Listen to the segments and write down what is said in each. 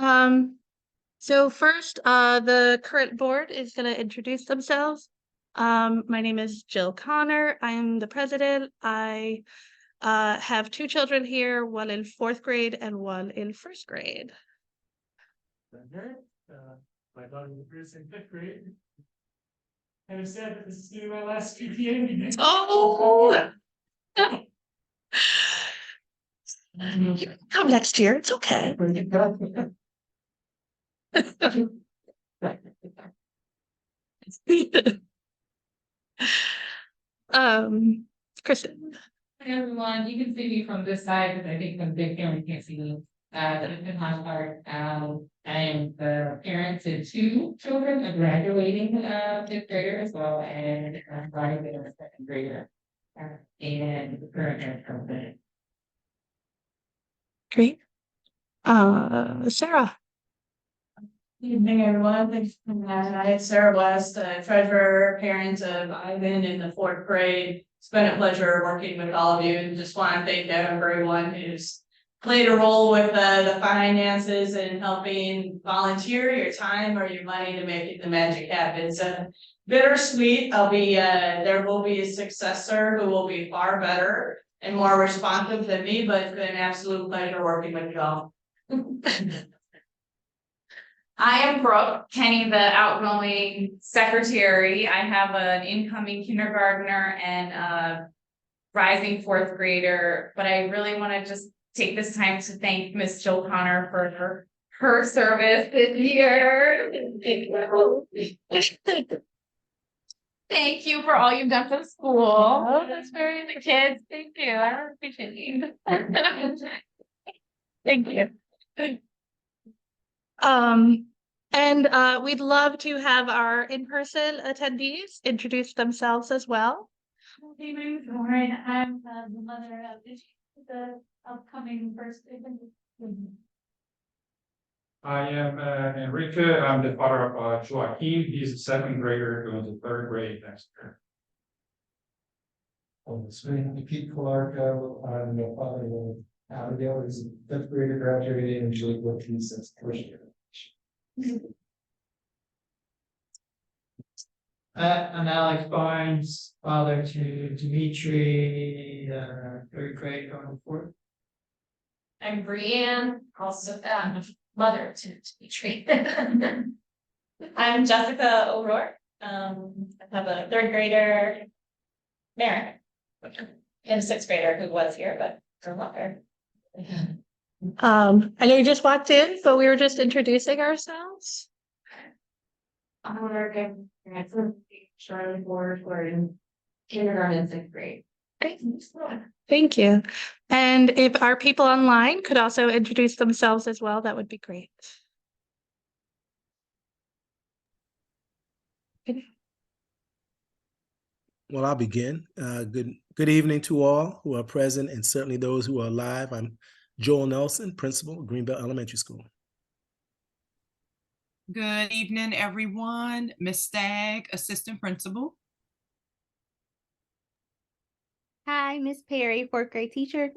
So first, the current board is going to introduce themselves. My name is Jill Connor. I am the president. I have two children here, one in 4th grade and one in 1st grade. My daughter is in 5th grade. And I'm sad that this is going to be my last PTA meeting. Oh! Come next year. It's okay. Kristen. Hi everyone, you can see me from this side because I think from big camera can't see me. Kristen Hosbart. I am the parent to 2 children, a graduating 5th grader as well, and graduating a 2nd grader. And the current company. Great. Sarah. Good evening, everyone. Thanks for coming out tonight. Sarah West, treasurer, parent of Ivan in the 4th grade. It's been a pleasure working with all of you, and just want to thank everyone who's played a role with the finances and helping volunteer your time or your money to make the magic happen. It's bittersweet. There will be a successor who will be far better and more responsive than me, but it's been an absolute pleasure working with you all. I am Brooke Kenny, the outgoing secretary. I have an incoming kindergartner and a rising 4th grader, but I really want to just take this time to thank Miss Jill Connor for her service this year. Thank you for all you've done for the school. Oh, that's very the kids. Thank you. I really appreciate you. Thank you. And we'd love to have our in-person attendees introduce themselves as well. Hey, my name is Lauren. I'm the mother of the upcoming first. I am Enrique. I'm the father of Joaquin. He's a 2nd grader going to 3rd grade next year. It's me, Pete Clark. I'm the father of Abigail, who's a 5th grader graduating, and Julie Wood, he's a 1st year. I'm Alex Barnes, father to Dimitri, 3rd grade going forward. I'm Brianne, also mother to Dimitri. I'm Jessica O'Rourke. I have a 3rd grader, Merrick, and a 6th grader who was here, but no longer. I know you just walked in, but we were just introducing ourselves. I'm American. Charlotte Board. We're in kindergarten and 6th grade. Great. Thank you. And if our people online could also introduce themselves as well, that would be great. Well, I'll begin. Good evening to all who are present and certainly those who are live. I'm Joel Nelson, principal of Greenbelt Elementary School. Good evening, everyone. Miss Stagg, assistant principal. Hi, Miss Perry, 4th grade teacher.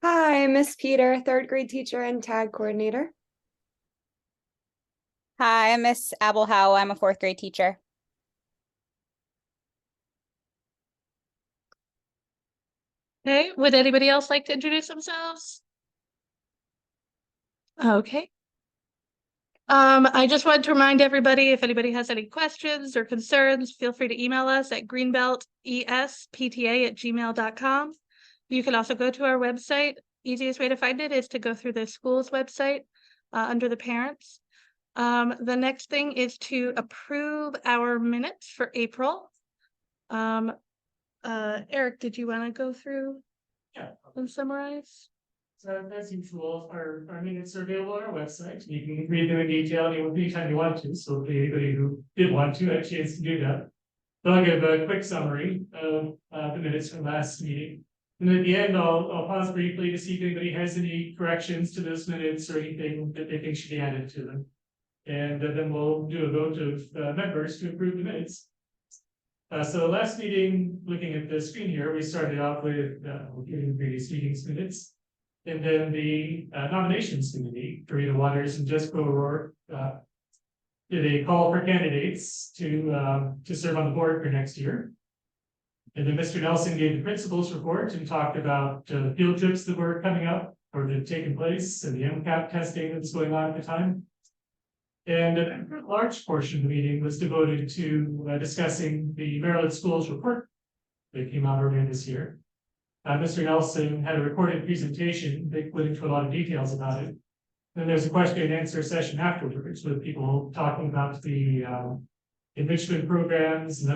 Hi, Miss Peter, 3rd grade teacher and tag coordinator. Hi, I'm Miss Abel Howe. I'm a 4th grade teacher. Okay, would anybody else like to introduce themselves? Okay. I just wanted to remind everybody, if anybody has any questions or concerns, feel free to email us at greenbeltespta@gmail.com. You can also go to our website. Easiest way to find it is to go through the school's website under the parents. The next thing is to approve our minutes for April. Eric, did you want to go through and summarize? So as usual, our minutes are available on our website. You can read them in detail anytime you want to. So if anybody who did want to had a chance to do that. But I'll give a quick summary of the minutes from last meeting. And at the end, I'll pause briefly to see if anybody has any corrections to those minutes or anything that they think should be added to them. And then we'll do a vote of members to approve the minutes. So last meeting, looking at the screen here, we started off with reviewing previous meetings minutes. And then the nominations committee, Karina Waters and Jessica O'Rourke, did a call for candidates to serve on the board for next year. And then Mr. Nelson gave the principal's report and talked about field trips that were coming up or that had taken place and the MCAP testing that's going on at the time. And a large portion of the meeting was devoted to discussing the Maryland Schools report that came out earlier this year. Mr. Nelson had a recorded presentation that went into a lot of details about it. Then there's a question and answer session afterwards with people talking about the enrichment programs and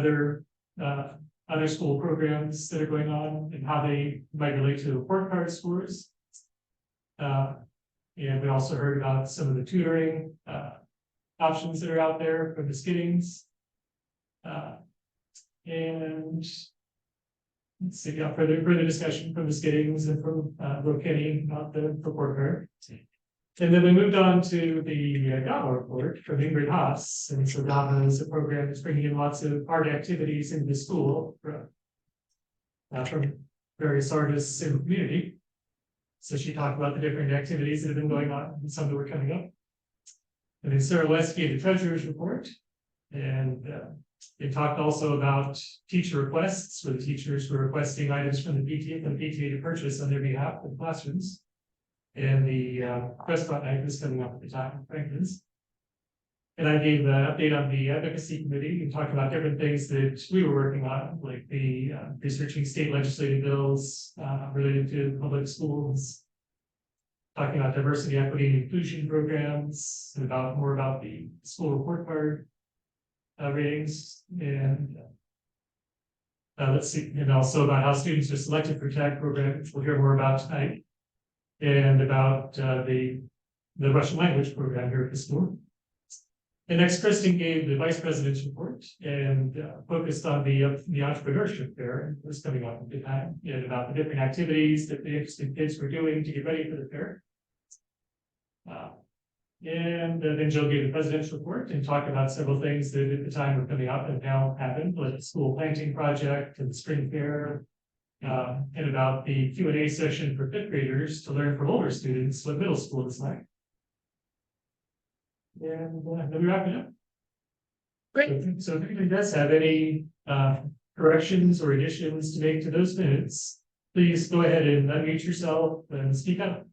other school programs that are going on and how they might relate to report card scores. And we also heard about some of the tutoring options that are out there for the Skiddings. And let's see, further discussion from the Skiddings and from Kenny about the report card. And then we moved on to the GABA report from Ingrid Haas. And so GABA is a program that's bringing in lots of art activities into the school from various artists in the community. So she talked about the different activities that have been going on and some that were coming up. And then Sarah West gave the treasurer's report. And they talked also about teacher requests, where the teachers were requesting items from the PTA to purchase on their behalf in classrooms. And the restaurant night was coming up at the time, Franklin's. And I gave an update on the advocacy committee and talked about different things that we were working on, like the researching state legislative bills related to public schools, talking about diversity, equity, and inclusion programs, and more about the school report card ratings, and let's see, and also about how students are selected for TAG program, which we'll hear more about tonight, and about the Russian language program here at the school. And next, Kristen gave the vice president's report and focused on the entrepreneurship fair that was coming up at the time, and about the different activities that the interested kids were doing to get ready for the fair. And then Jill gave the president's report and talked about several things that at the time were coming up and now happened, like the school planting project and the spring fair, and about the Q&A session for fifth graders to learn from older students what middle school is like. And then we wrap it up. Great. So if anybody does have any corrections or additions to make to those minutes, please go ahead and unmute yourself and speak up.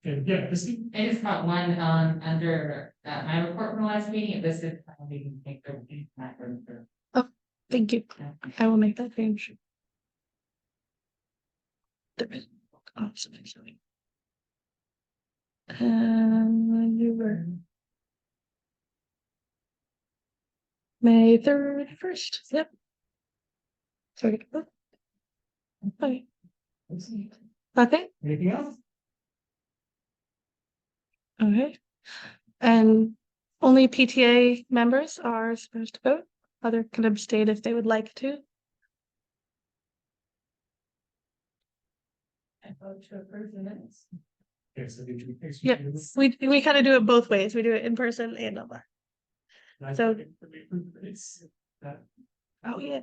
And yeah, Christy? I just got one under my report from the last meeting. It listed how we can make the Oh, thank you. I will make that change. There is you were May 31st. Yep. Sorry. Okay. Okay. Anything else? Okay. And only PTA members are supposed to vote. Other can abstain if they would like to. I vote to approve the minutes. Okay, so did you fix Yeah, we kind of do it both ways. We do it in person and online. So- Oh yeah.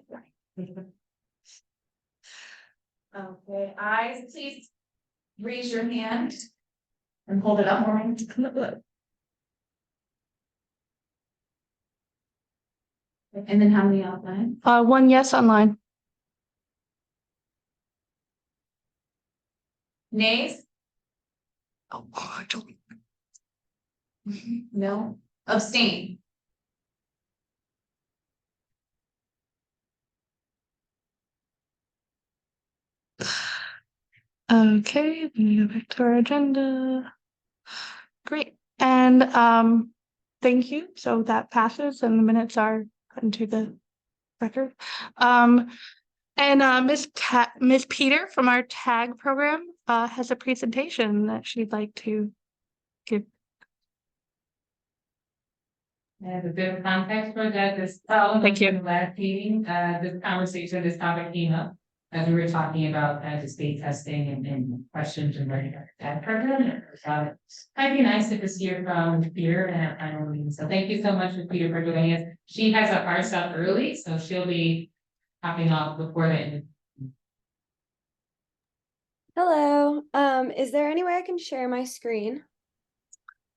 Okay, eyes, please raise your hand and hold it up for me. And then how many offline? One yes online. Nays? Oh, I don't. No. Abstain? Okay, let me go back to our agenda. Great, and thank you. So that passes and the minutes are put into the record. And Miss Peter from our TAG program has a presentation that she'd like to give. As a bit of context for that, this following Thank you. from the last meeting, this conversation, this topic came up as we were talking about the state testing and questions and learning about that program. I'd be nice to just hear from Peter and our final meeting. So thank you so much for Peter for joining us. She has a hard stop early, so she'll be hopping off before the end. Hello. you. Is there any way I can share my screen?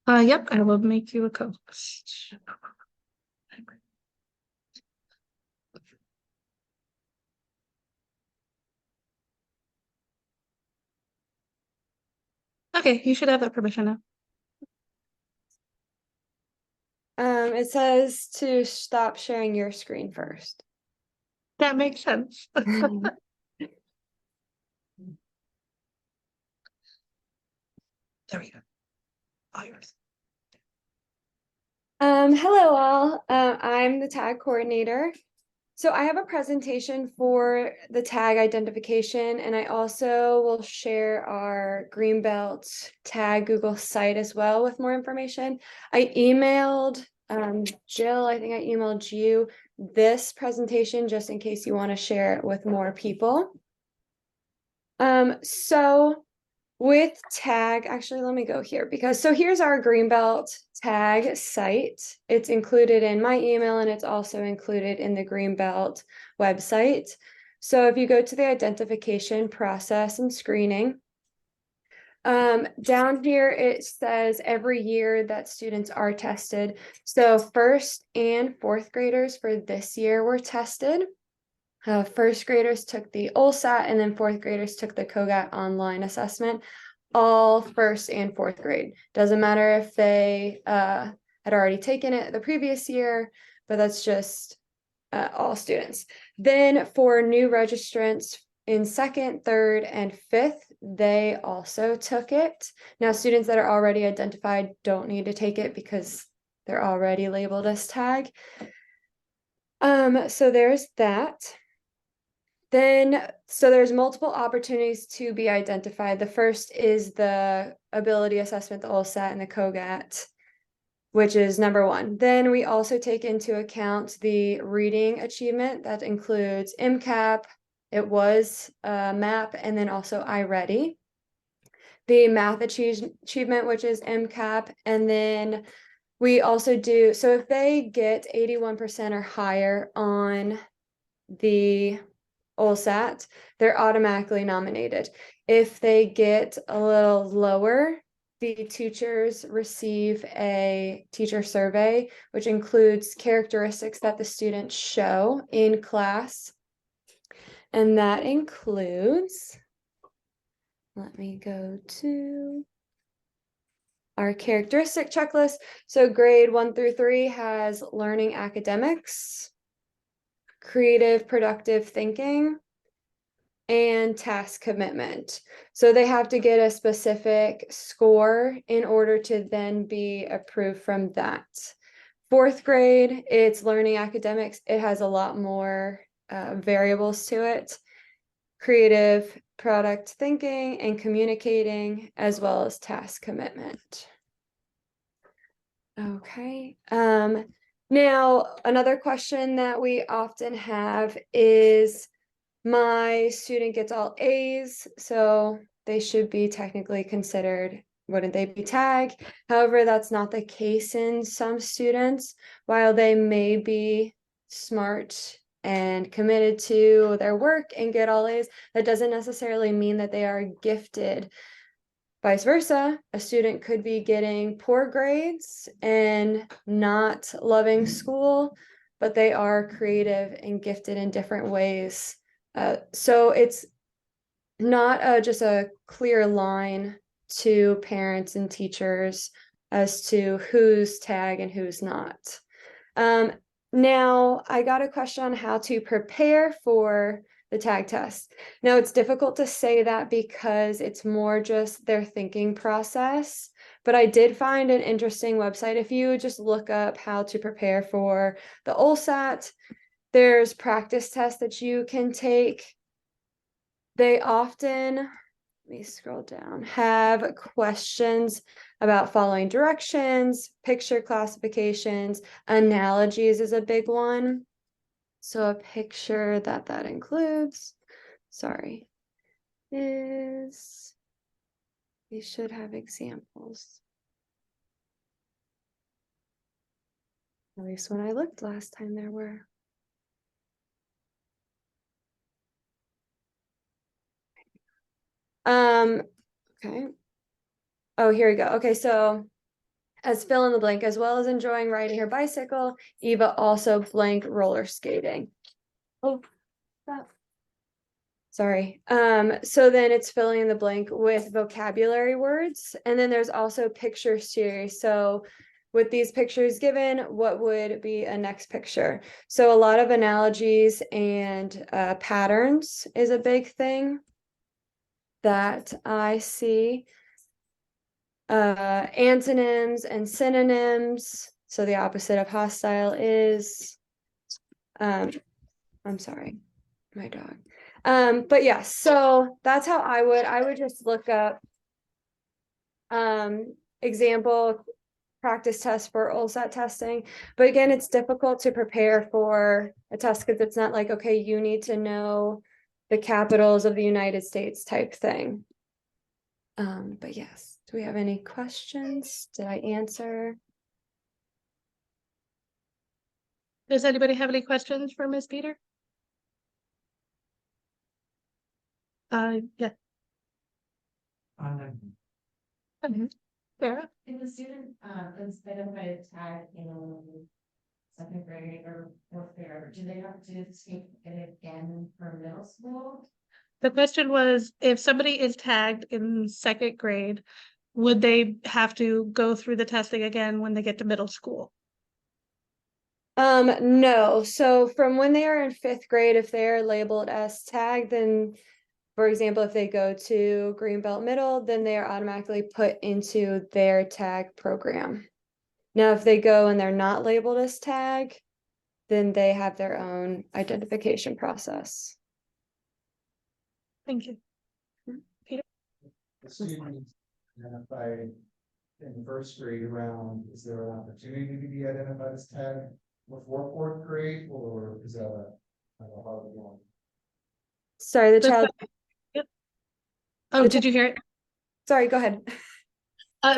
Yep, I will make you a co-host. Okay, you should have that permission now. It says to stop sharing your screen first. That makes sense. There we go. All yours. Hello all. I'm the tag coordinator. So I have a presentation for the tag identification, and I also will share our Greenbelt tag Google site as well with more information. I emailed Jill, I think I emailed you this presentation just in case you want to share it with more people. So with tag, actually, let me go here so here's our Greenbelt tag site. It's included in my email and it's also included in the Greenbelt website. So if you go to the identification process and screening, down here it says every year that students are tested. So first and fourth graders for this year were tested. First graders took the OLSAT and then fourth graders took the COGAT online assessment, all first and fourth grade. Doesn't matter if they had already taken it the previous year, but that's just all students. Then for new registrants in second, third, and fifth, they also took it. Now, students that are already identified don't need to take it because they're already labeled as tag. So there's that. So there's multiple opportunities to be identified. The first is the ability assessment, the OLSAT and the COGAT, which is number one. Then we also take into account the reading achievement that includes MCAP, it was MAP, and then also iReady. The math achievement, which is MCAP, and then we also do, so if they get 81% or higher on the OLSAT, they're automatically nominated. If they get a little lower, the teachers receive a teacher survey, which includes characteristics that the students show in class. And that includes, let me go to our characteristic checklist. So grade 1 through 3 has learning academics, creative, productive thinking, and task commitment. So they have to get a specific score in order to then be approved from that. Fourth grade, it's learning academics. It has a lot more variables to it. Creative, product thinking, and communicating, as well as task commitment. Okay. Now, another question that we often have is, my student gets all A's, so they should be technically considered, wouldn't they be tag? However, that's not the case in some students. While they may be smart and committed to their work and get all A's, that doesn't necessarily mean that they are gifted. Vice versa, a student could be getting poor grades and not loving school, but they are creative and gifted in different ways. So it's not just a clear line to parents and teachers as to who's tag and who's not. Now, I got a question on how to prepare for the tag test. Now, it's difficult to say that because it's more just their thinking process, but I did find an interesting website. If you just look up how to prepare for the OLSAT, there's practice tests that you can take. They often, let me scroll down, have questions about following directions, picture classifications, analogies is a big one. So a picture that includes, sorry, is, they should have examples. At least when I looked last time there were. Okay. Oh, here we go. Okay, so as fill in the blank, as well as enjoying riding her bicycle, Eva also blank roller skating. Oh, stop. Sorry. So then it's filling in the blank with vocabulary words, and then there's also picture series. So with these pictures given, what would be a next picture? So a lot of analogies and patterns is a big thing that I see. Antonyms and synonyms. So the opposite of hostile is, I'm sorry, my dog. But yes, so that's how I would just look up example practice test for LSAT testing. But again, it's difficult to prepare for a test because it's not like, okay, you need to know the capitals of the United States type thing. But yes, do we have any questions? Did I answer? Does anybody have any questions for Ms. Peter? Yeah. Sarah? If the student, instead of a tag in second grade or fourth grade, do they have to take it again for middle school? The question was, if somebody is tagged in second grade, would they have to go through the testing again when they get to middle school? No. So from when they are in fifth grade, if they're labeled as tagged, then for example, if they go to Greenbelt Middle, then they are automatically put into their tag program. Now, if they go and they're not labeled as tag, then they have their own identification process. Thank you. The students identified in the first grade round, is there an opportunity to be identified as tag before fourth grade, or is that a hard one? Sorry, the child. Yep. Oh, did you hear it? Sorry, go ahead.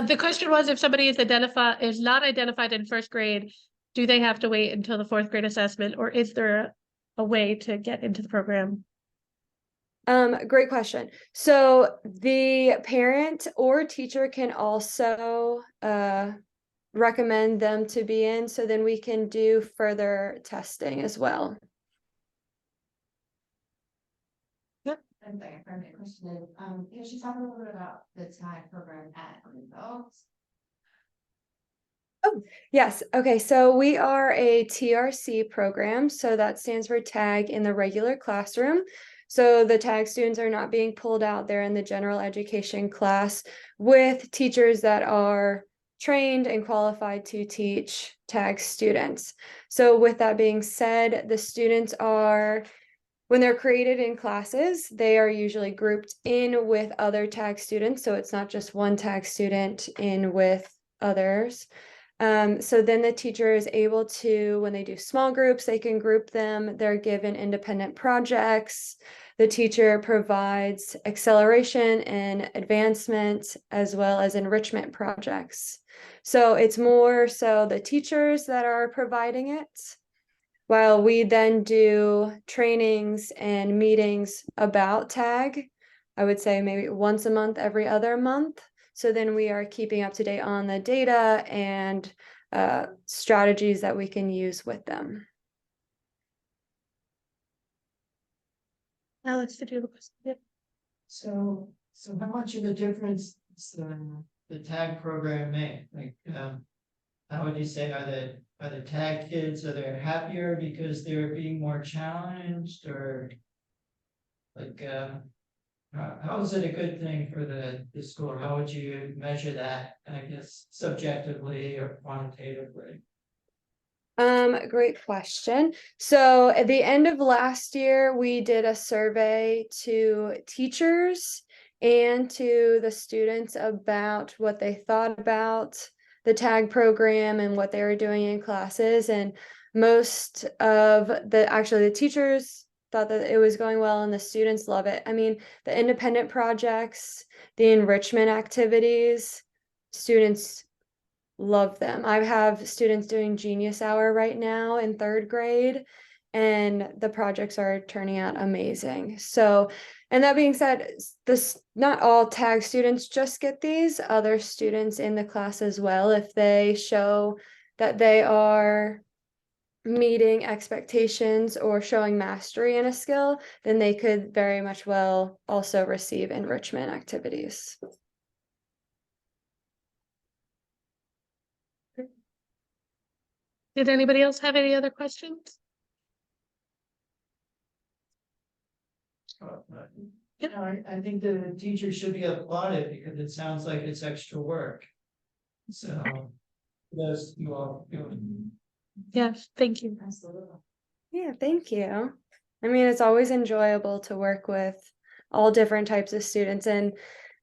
The question was, if somebody is not identified in first grade, do they have to wait until the fourth grade assessment, or is there a way to get into the program? Great question. So the parent or teacher can also recommend them to be in, so then we can do further testing as well. And my question is, can you talk a little bit about the tag program at Greenbelt? Oh, yes. Okay, so we are a TRC program, so that stands for tag in the regular classroom. So the tag students are not being pulled out there in the general education class with teachers that are trained and qualified to teach tag students. So with that being said, the students are, when they're created in classes, they are usually grouped in with other tag students. So it's not just one tag student in with others. So then the teacher is able to, when they do small groups, they can group them. They're given independent projects. The teacher provides acceleration and advancement as well as enrichment projects. So it's more so the teachers that are providing it, while we then do trainings and meetings about tag. I would say maybe once a month, every other month. So then we are keeping up to date on the data and strategies that we can use with them. Alex, did you have a question? Yep. So how much of a difference does the tag program make? Like, how would you say, are the tag kids, are they happier because they're being more challenged, or like, how is it a good thing for the school? How would you measure that, I guess, subjectively or quantitatively? Great question. So at the end of last year, we did a survey to teachers and to the students about what they thought about the tag program and what they were doing in classes. And most of the teachers thought that it was going well and the students love it. I mean, the independent projects, the enrichment activities, students love them. I have students doing Genius Hour right now in third grade, and the projects are turning out amazing. So, And that being said, not all tag students just get these, other students in the class as well. If they show that they are meeting expectations or showing mastery in a skill, then they could very much well also receive enrichment activities. Did anybody else have any other questions? You know, I think the teacher should be applauded because it sounds like it's extra work. So, those you all doing. Yes, thank you. Yeah, thank you. I mean, it's always enjoyable to work with all different types of students. And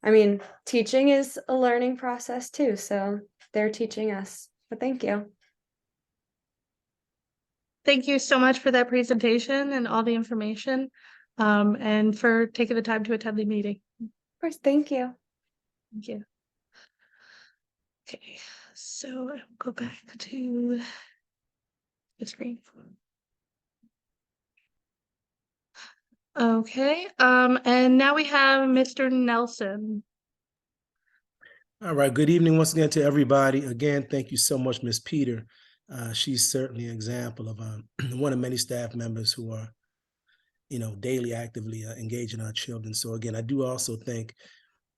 I mean, teaching is a learning process too. So they're teaching us. But thank you. Thank you so much for that presentation and all the information, and for taking the time to attend the meeting. Of course, thank you. Thank you. Okay, so I'll go back to the screen. Okay, and now we have Mr. Nelson. All right, good evening once again to everybody. Again, thank you so much, Ms. Peter. She's certainly an example of one of many staff members who are, daily actively engaging our children. So again, I do also thank,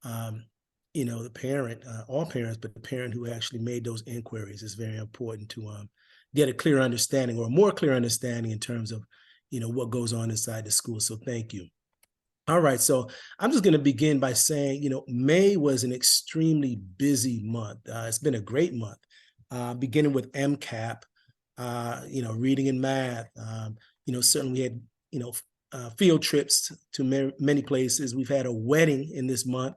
the parent, all parents, but the parent who actually made those inquiries. Is very important to get a clear understanding, or a more clear understanding in terms of, what goes on inside the school. So thank you. All right, so I'm just going to begin by saying, May was an extremely busy month. It's been a great month, beginning with MCAP, reading and math. Certainly we had, field trips to many places. We've had a wedding in this month.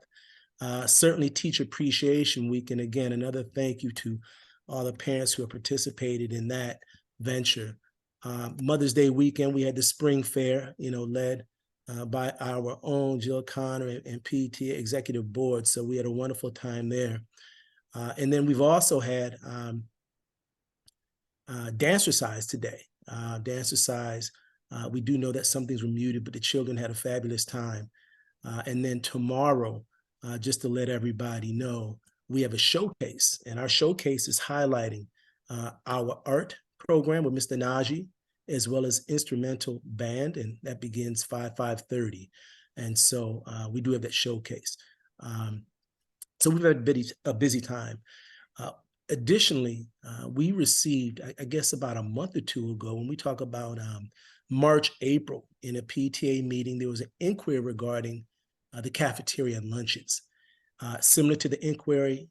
Certainly Teacher Appreciation Week. And again, another thank you to all the parents who have participated in that venture. Mother's Day weekend, we had the spring fair, led by our own Jill Connor and PTA Executive Board. So we had a wonderful time there. And then we've also had Dancercise today. Dancercise, we do know that some things were muted, but the children had a fabulous time. And then tomorrow, just to let everybody know, we have a showcase, and our showcase is highlighting our art program with Mr. Najee, as well as instrumental band, and that begins 5:30. And so we do have that showcase. So we've had a busy time. Additionally, we received, I guess about a month or two ago, when we talk about March, April, in a PTA meeting, there was an inquiry regarding the cafeteria and lunches, similar to the inquiry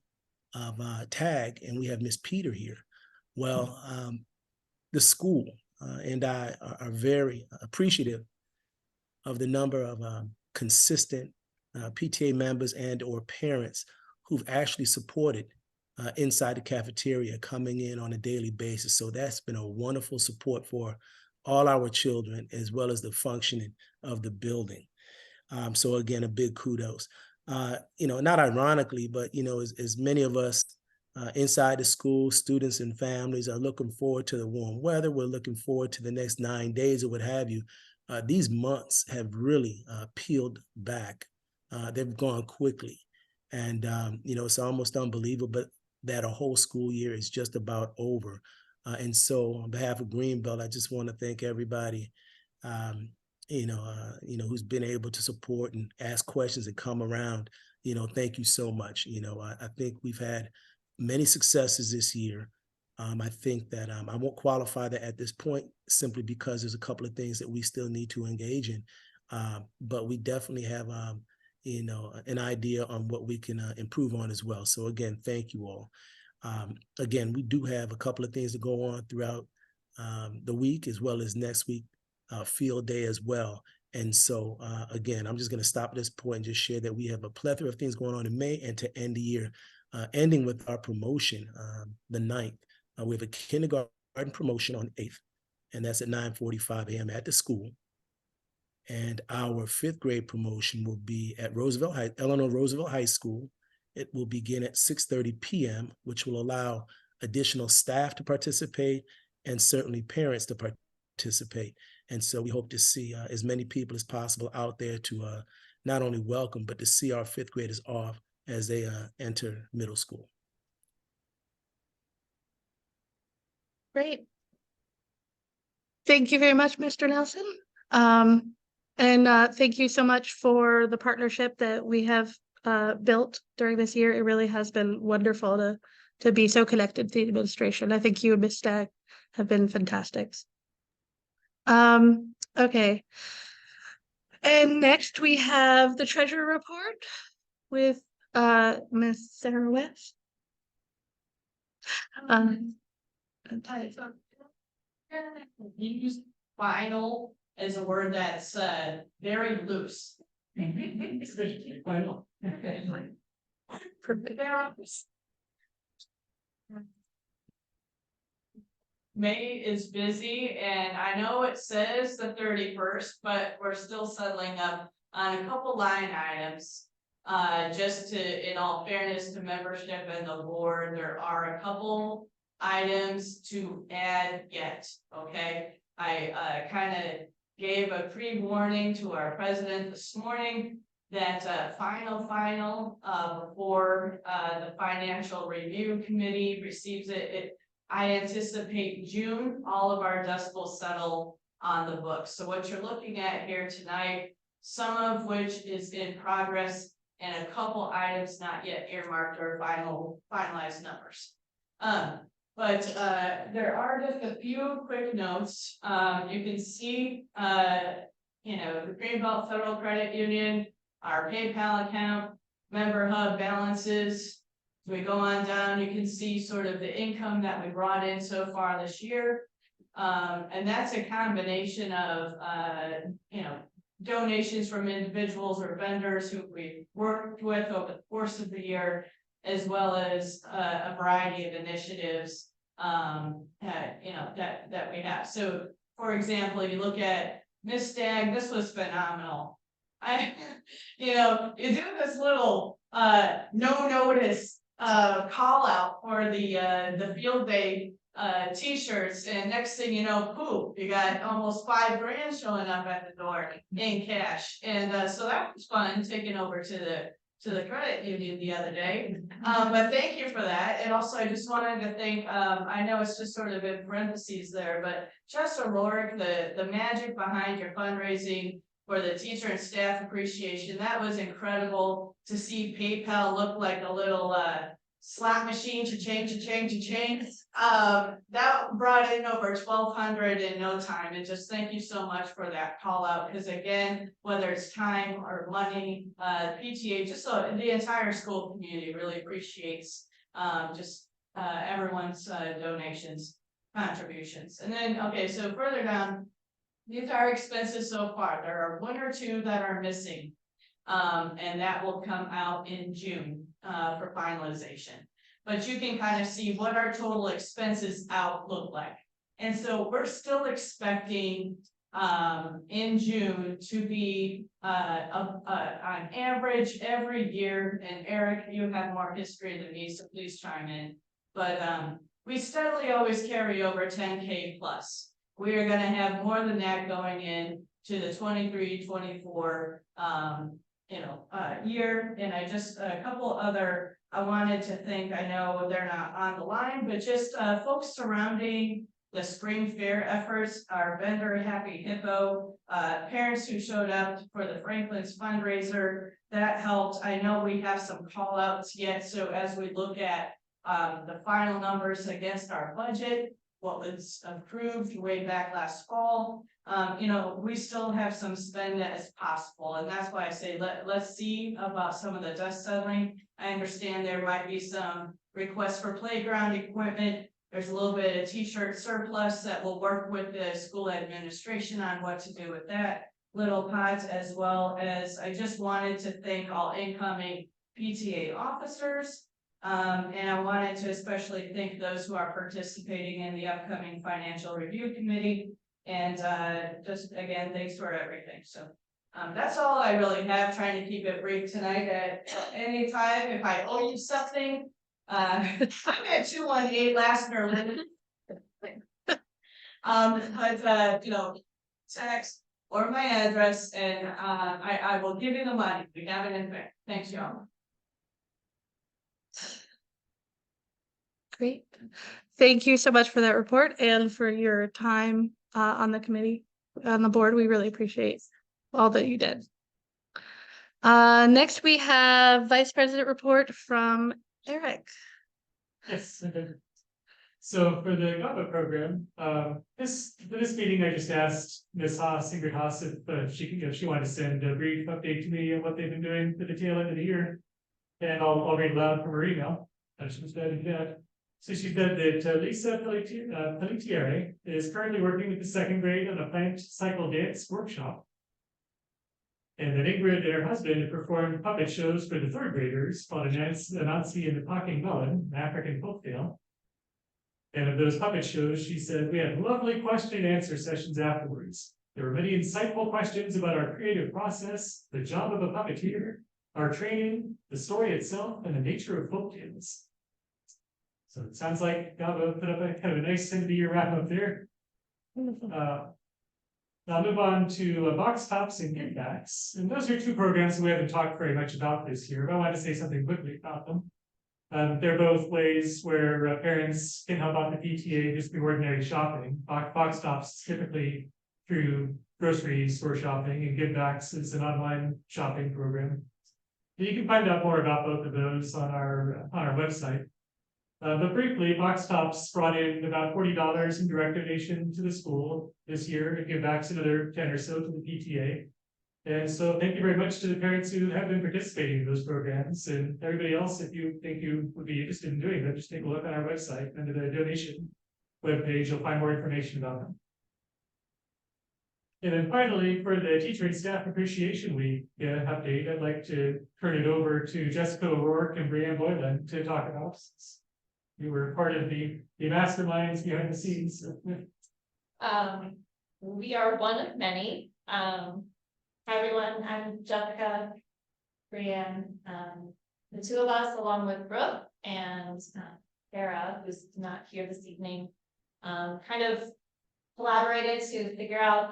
of TAG, and we have Ms. Peter here. Well, the school and I are very appreciative of the number of consistent PTA members and or parents who've actually supported inside the cafeteria, coming in on a daily basis. So that's been a wonderful support for all our children, as well as the functioning of the building. So again, a big kudos. Not ironically, but as many of us inside the school, students and families are looking forward to the warm weather. We're looking forward to the next 9 days or what have you. These months have really peeled back. They've gone quickly. And, it's almost unbelievable that a whole school year is just about over. And so on behalf of Greenbelt, I just want to thank everybody, who's been able to support and ask questions and come around. Thank you so much. I think we've had many successes this year. I think that I won't qualify that at this point, simply because there's a couple of things that we still need to engage in. But we definitely have, an idea on what we can improve on as well. So again, thank you all. Again, we do have a couple of things to go on throughout the week, as well as next week, field day as well. And so again, I'm just going to stop at this point and just share that we have a plethora of things going on in May, and to end the year, ending with our promotion, the 9th. We have a kindergarten promotion on 8th, and that's at 9:45 a.m. at the school. And our 5th grade promotion will be at Eleanor Roosevelt High School. It will begin at 6:30 p.m., which will allow additional staff to participate and certainly parents to participate. And so we hope to see as many people as possible out there to not only welcome, but to see our fifth graders off as they enter middle school. Great. Thank you very much, Mr. Nelson. Thank you so much for the partnership that we have built during this year. It really has been wonderful to be so connected to the administration. I think you and Ms. Stagg have been fantastic. Okay. And next we have the treasurer report with Ms. Sarah West. Use final as a word that's very loose. Final. May is busy, and I know it says the 31st, but we're still settling up on a couple line items. Just to, in all fairness to membership and the board, there are a couple items to add yet, okay? I kind of gave a pre-warning to our president this morning that final before the financial review committee receives it, I anticipate June, all of our dust will settle on the books. So what you're looking at here tonight, some of which is in progress and a couple items not yet earmarked or finalized numbers. But there are just a few quick notes. You can see, you know, the Greenbelt Federal Credit Union, our PayPal account, member hub balances. As we go on down, you can see sort of the income that we brought in so far this year. And that's a combination of, you know, donations from individuals or vendors who we worked with over the course of the year, as well as a variety of initiatives, you know, that we have. So, for example, you look at Miss Stagg, this was phenomenal. You know, you do this little no notice call out for the field day t-shirts, and next thing you know, poof, you got almost $5 grand showing up at the door in cash. And so that was fun, taking over to the credit union the other day. But thank you for that. And also I just wanted to thank, I know it's just sort of in parentheses there, but Jess O'Rourke, the magic behind your fundraising for the teacher and staff appreciation, that was incredible to see PayPal look like a little slot machine, cha-ching. That brought in over 1,200 in no time, and just thank you so much for that call out, because again, whether it's time or money, PTA, just so the entire school community really appreciates everyone's donations, contributions. And then, okay, so further down, these are expenses so far. There are one or two that are missing. And that will come out in June for finalization. But you can kind of see what our total expenses out look like. And so we're still expecting in June to be on average every year, and Eric, you have more history than me, so please chime in. But we steadily always carry over 10K plus. We are going to have more than that going in to the 23-24 year. And I just a couple other I wanted to thank, I know they're not on the line, but just folks surrounding the spring fair efforts, our vendor Happy Hippo, parents who showed up for the Franklin's fundraiser, that helped. I know we have some call outs yet, so as we look at the final numbers against our budget, what was approved way back last fall, you know, we still have some spend that is possible. And that's why I say, let's see about some of the dust settling. I understand there might be some requests for playground equipment. There's a little bit of t-shirt surplus that will work with the school administration on what to do with that. Little pots, as well as I just wanted to thank all incoming PTA officers. And I wanted to especially thank those who are participating in the upcoming financial review committee. And just again, thanks for everything. So that's all I really have, trying to keep it brief tonight. At any time, if I owe you something, I'm at 218 Lassner. But you know, text, or my address, and I will give you the money. We have it in there. Thanks, y'all. Great. Thank you so much for that report and for your time on the committee, on the board. We really appreciate all that you did. Next, we have Vice President report from Eric. Yes, okay. So for the GABA program, for this meeting, I just asked Ms. Haas, Ingrid Haas, if she wanted to send a brief update to me on what they've been doing for the tail end of the year. And I'll read aloud from her email. She was glad to do that. So she said that Lisa Pelletieri is currently working with the second grade on a plant cycle dance workshop. And that Ingrid and her husband have performed puppet shows for the third graders called Anansi and the Talking Melon, an African folktale. And of those puppet shows, she said, we had lovely question and answer sessions afterwards. There were many insightful questions about our creative process, the job of a puppeteer, our training, the story itself, and the nature of folktales. So it sounds like GABA put up a kind of a nice end of the year wrap up there. Now move on to box tops and givebacks. And those are two programs we haven't talked very much about this year, but I wanted to say something quickly about them. They're both ways where parents can help out the PTA just through ordinary shopping. Box tops typically through grocery store shopping, and givebacks is an online shopping program. You can find out more about both of those on our website. But briefly, Box Tops brought in about $40 in direct donation to the school this year, and givebacks another 10 or so to the PTA. And so thank you very much to the parents who have been participating in those programs, and everybody else, if you think you would be interested in doing that, just take a look on our website. Under the donation webpage, you'll find more information about them. And then finally, for the Teacher and Staff Appreciation Week update, I'd like to turn it over to Jessica O'Rourke and Brianne Boylan to talk about this. You were part of the masterminds behind the scenes. We are one of many. Hi everyone, I'm Jessica, Brianne, the two of us along with Brooke and Sarah, who's not here this evening, kind of collaborated to figure out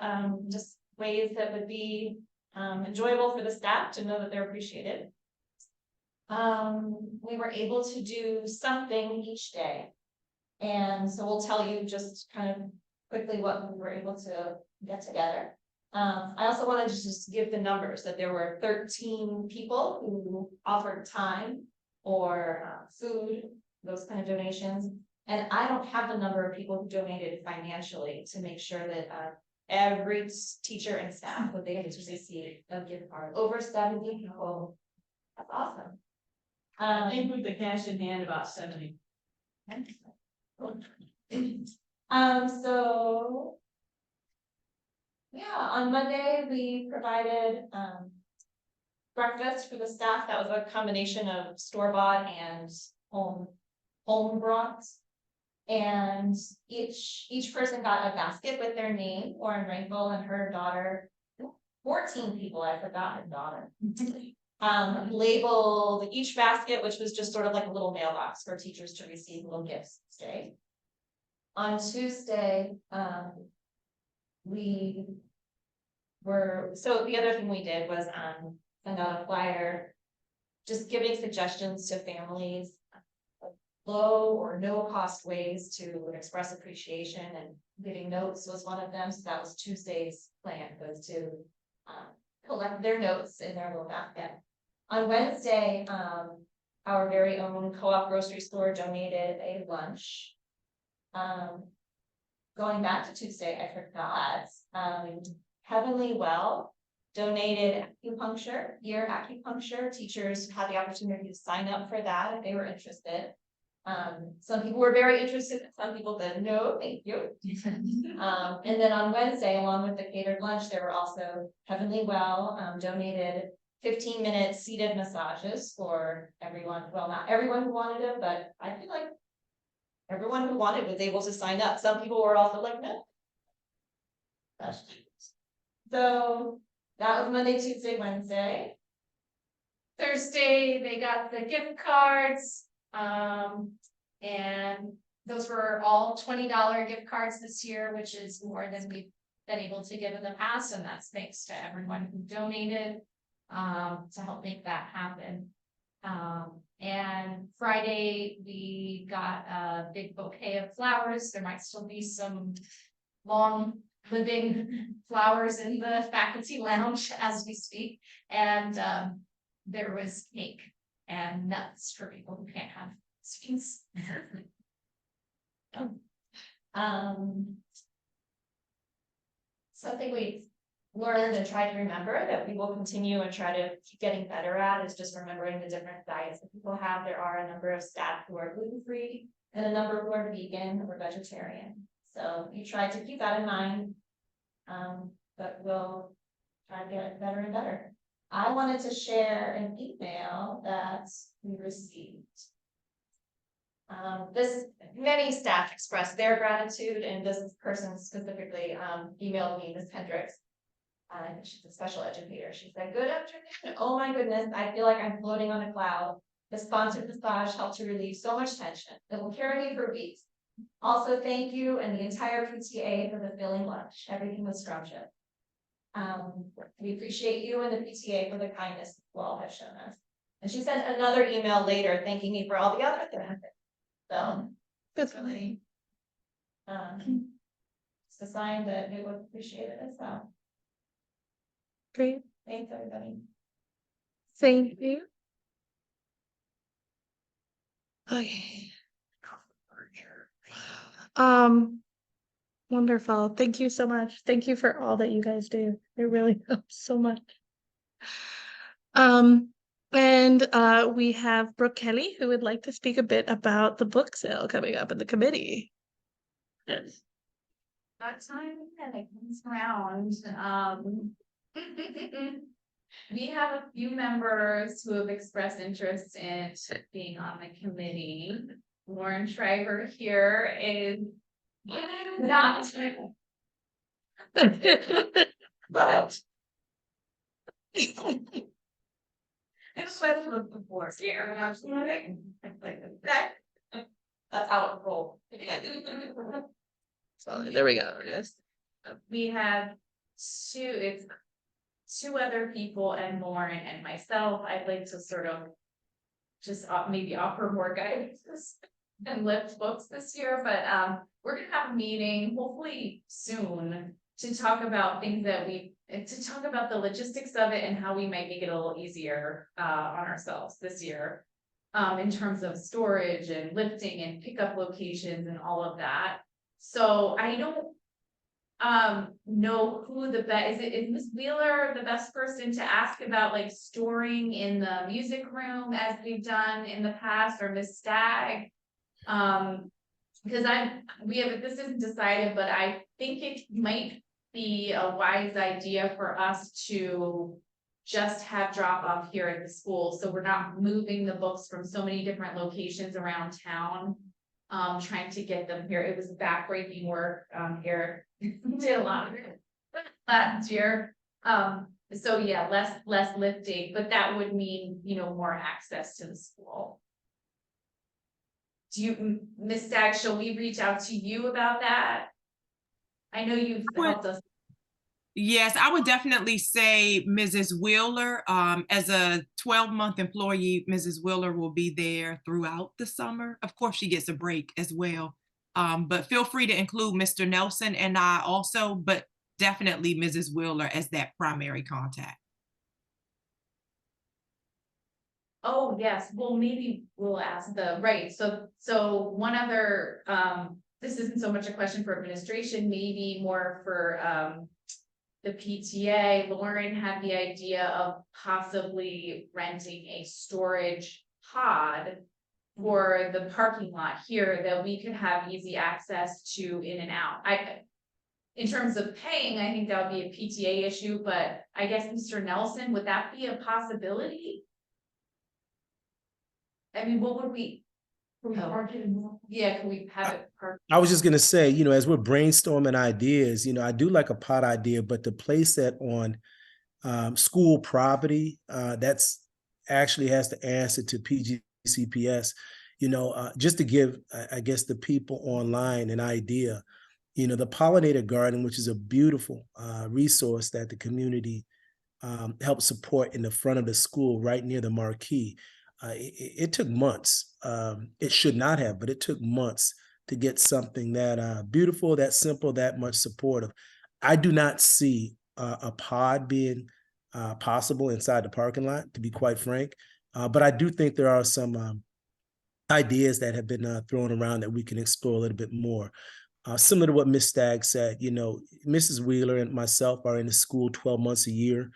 just ways that would be enjoyable for the staff to know that they're appreciated. We were able to do something each day. And so we'll tell you just kind of quickly what we were able to get together. I also wanted to just give the numbers that there were 13 people who offered time or food, those kind of donations. And I don't have the number of people who donated financially to make sure that every teacher and staff would be able to receive a gift card. Over 70 people. That's awesome. I think with the cash in hand, about 70. So yeah, on Monday we provided breakfast for the staff. That was a combination of store-bought and home brought. And each person got a basket with their name, Lauren Rankle and her daughter. 14 people, I forgot her daughter. Labeled each basket, which was just sort of like a little mailbox for teachers to receive little gifts each day. On Tuesday, so the other thing we did was send out a flyer, just giving suggestions to families, low or no cost ways to express appreciation, and giving notes was one of them. So that was Tuesday's plan, was to collect their notes in their little basket. On Wednesday, our very own co-op grocery store donated a lunch. Going back to Tuesday, I forgot, Heavenly Well donated acupuncture, ear acupuncture. Teachers had the opportunity to sign up for that if they were interested. Some people were very interested, some people said, no, thank you. And then on Wednesday, along with the catered lunch, there were also Heavenly Well donated 15-minute seated massages for everyone. Well, not everyone who wanted them, but I feel like everyone who wanted was able to sign up. Some people were also like, no. So that was Monday, Tuesday, Wednesday. Thursday, they got the gift cards. And those were all $20 gift cards this year, which is more than we've been able to give in the past, and that's thanks to everyone who donated to help make that happen. And Friday, we got a big bouquet of flowers. There might still be some long living flowers in the faculty lounge as we speak. And there was cake and nuts for people who can't have sweets. Something we've learned and tried to remember that we will continue and try to keep getting better at is just remembering the different diets that people have. There are a number of staff who are gluten-free and a number who are vegan or vegetarian. So we try to keep that in mind, but we'll try to get better and better. I wanted to share an email that we received. Many staff expressed their gratitude, and this person specifically emailed me, Ms. Hendricks. She's a special educator. She said, "Good afternoon. Oh my goodness, I feel like I'm floating on a cloud. The sponsored massage helped to relieve so much tension. It will carry me for weeks. Also, thank you and the entire PTA for the filling lunch. Everything was scrumptious. We appreciate you and the PTA for the kindness you all have shown us." And she sent another email later thanking me for all the other benefits. So it's really it's a sign that we would appreciate it as well. Great. Thanks, everybody. Thank you. Okay. Wonderful. Thank you so much. Thank you for all that you guys do. It really helps so much. And we have Brooke Kelly, who would like to speak a bit about the book sale coming up in the committee. Yes. That time and it comes around. We have a few members who have expressed interest in being on the committee. Lauren Shriver here is not. But it's what I looked before here, and I was like that. That's how it rolled. So there we go. Yes. We have two other people and Lauren and myself. I'd like to sort of just maybe offer more guidance and lift books this year, but we're gonna have a meeting hopefully soon to talk about things that to talk about the logistics of it and how we might make it a little easier on ourselves this year in terms of storage and lifting and pickup locations and all of that. So I don't know who the best is Ms. Wheeler the best person to ask about like storing in the music room as we've done in the past, or Ms. Stagg? Because this isn't decided, but I think it might be a wise idea for us to just have drop off here at the school, so we're not moving the books from so many different locations around town, trying to get them here. It was backbreaking work. Eric did a lot of it last year. So yeah, less lifting, but that would mean, more access to the school. Ms. Stagg, shall we reach out to you about that? I know you've helped us. Yes, I would definitely say Mrs. Wheeler, as a 12-month employee, Mrs. Wheeler will be there throughout the summer. Of course, she gets a break as well. But feel free to include Mr. Nelson and I also, but definitely Mrs. Wheeler as that primary contact. Oh, yes. Well, maybe we'll ask so one other, this isn't so much a question for administration, maybe more for the PTA. Lauren had the idea of possibly renting a storage pod for the parking lot here that we could have easy access to in and out. In terms of paying, I think that would be a PTA issue, but I guess Mr. Nelson, would that be a possibility? I mean, what would we? Can we park it in? Yeah, can we have it parked? I was just going to say, as we're brainstorming ideas, I do like a pot idea, but to place that on school property, that's actually has to answer to PGCPS, just to give, I guess, the people online an idea. the pollinator garden, which is a beautiful resource that the community helped support in the front of the school right near the marquee. It took months. It should not have, but it took months to get something that beautiful, that simple, that much supportive. I do not see a pod being possible inside the parking lot, to be quite frank. But I do think there are some ideas that have been thrown around that we can explore a little bit more. Similar to what Ms. Stagg said, Mrs. Wheeler and myself are in the school 12 months a year.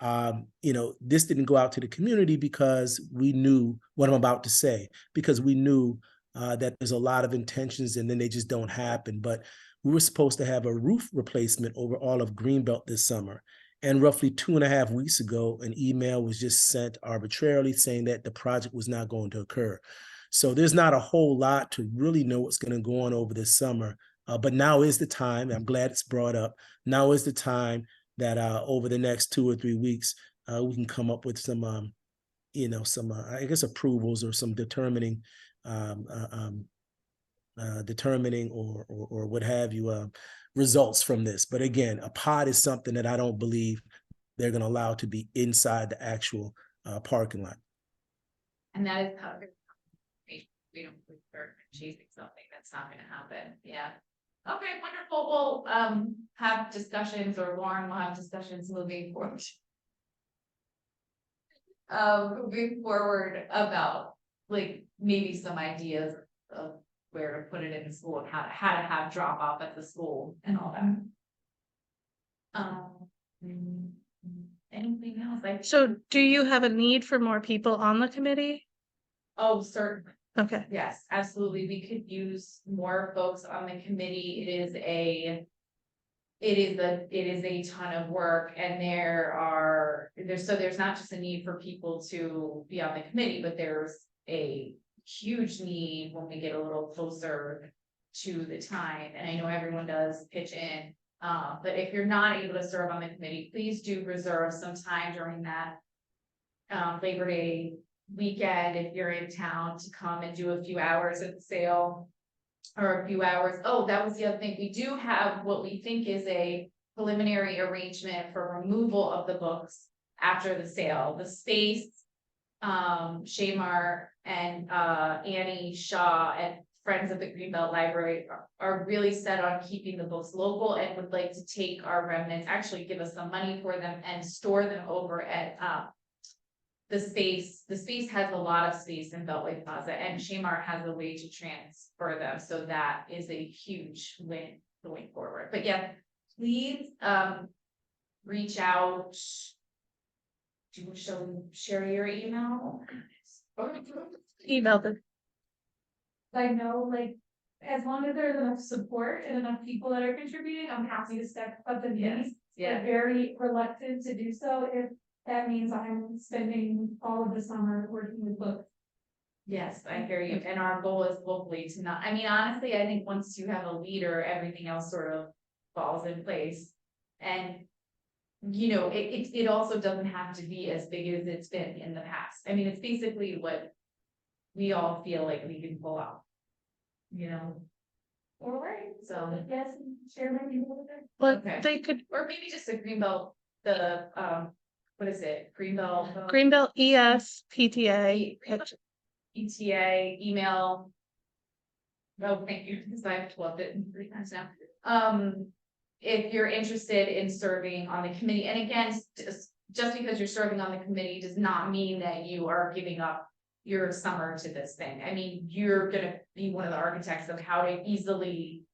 This didn't go out to the community because we knew what I'm about to say, because we knew that there's a lot of intentions and then they just don't happen. But we were supposed to have a roof replacement over all of Greenbelt this summer. And roughly 2.5 weeks ago, an email was just sent arbitrarily saying that the project was not going to occur. So there's not a whole lot to really know what's going to go on over this summer. But now is the time. I'm glad it's brought up. Now is the time that over the next 2 or 3 weeks, we can come up with some, I guess, approvals or some determining or what have you, results from this. But again, a pod is something that I don't believe they're going to allow to be inside the actual parking lot. And that is how we don't start chasing something that's not gonna happen. Yeah. Okay, wonderful. We'll have discussions, or Lauren will have discussions moving forward. Moving forward about like maybe some ideas of where to put it in the school and how to have drop off at the school and all that. Anything else? Like, So do you have a need for more people on the committee? oh, certainly. Okay. Yes, absolutely. We could use more folks on the committee. It is a ton of work, and there's not just a need for people to be on the committee, but there's a huge need when we get a little closer to the time. And I know everyone does pitch in. But if you're not able to serve on the committee, please do reserve some time during that Labor Day weekend if you're in town to come and do a few hours at the sale, or a few hours. Oh, that was the other thing. We do have what we think is a preliminary arrangement for removal of the books after the sale. The space, Shamar and Annie Shaw and Friends of the Greenbelt Library are really set on keeping the books local and would like to take our remnants, actually give us some money for them and store them over at the space. The space has a lot of space in Beltway Plaza, and Shamar has a way to transfer them. So that is a huge win going forward. But yeah, please reach out. Do you share your email? Email them. I know, like, as long as there's enough support and enough people that are contributing, I'm happy to step up and meetings. Yeah. I'm very reluctant to do so if that means I'm spending all of the summer working with books. Yes, I hear you. And our goal is hopefully to not, I mean, honestly, I think once you have a leader, everything else sort of falls in place. And, it also doesn't have to be as big as it's been in the past. I mean, it's basically what we all feel like we can pull off. All right, So, yes, share my email with her. But Okay. they could, or maybe just a Greenbelt, what is it? Greenbelt. Greenbelt ES PTA. ETA, email. Oh, thank you, because I've loved it 3 times now. If you're interested in serving on the committee, and again, just because you're serving on the committee does not mean that you are giving up your summer to this thing. I mean, you're gonna be one of the architects of how to easily,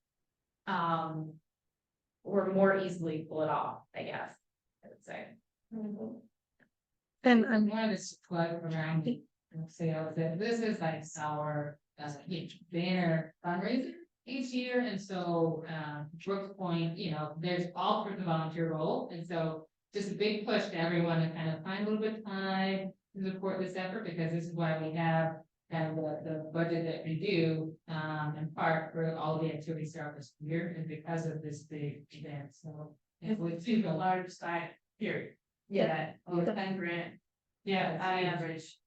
or more easily pull it off, I guess, I would say. And I wanted to plug around sales, that this is like our banner fundraiser each year. And so Brooks Point, there's all sorts of volunteer roles. And so just a big push to everyone to kind of find a little bit of time to support this effort, because this is why we have kind of the budget that we do, in part for all the activities throughout this year, and because of this big event. So It's a large side period. Yeah. That, 10 grand, yeah, on average,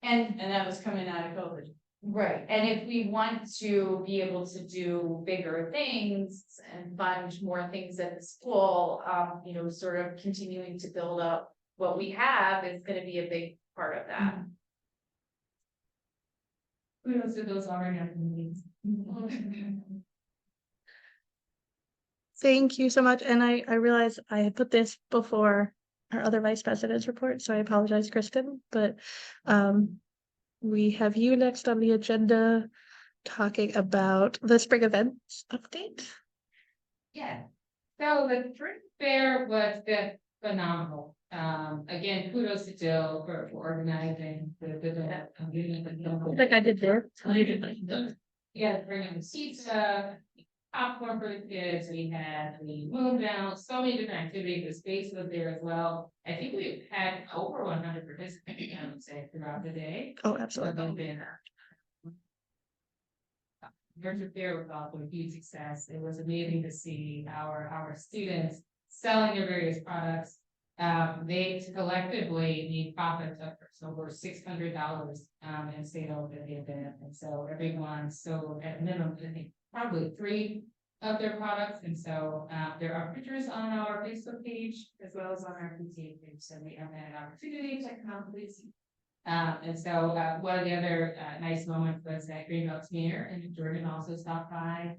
And and that was coming out of COVID. Right, and if we want to be able to do bigger things and fund more things at the school, you know, sort of continuing to build up what we have is gonna be a big part of that. Kudos to those already have meetings. Thank you so much. And I realized I had put this before our other vice president's report, so I apologize, Kristen, but we have you next on the agenda talking about the spring events update. Yeah, so the trip fair was just phenomenal. Again, kudos to Jill for organizing the. I think I did there. Yeah, bringing the pizza, popcorn for the kids, we had the moon down, so many different activities, the space was there as well. I think we've had over 100 participants, I would say, throughout the day. Oh, So absolutely. they've been, Virtual Fair was also a huge success. It was amazing to see our students selling their various products. They collectively made profits of over $600 in sales at the event. And so everyone sold at minimum, I think, probably 3 of their products. And so there are pictures on our Facebook page as well as on our PTA page. So we have had an opportunity to check them out, please. And so one of the other nice moments was that Greenbelt's mayor and Jordan also stopped by.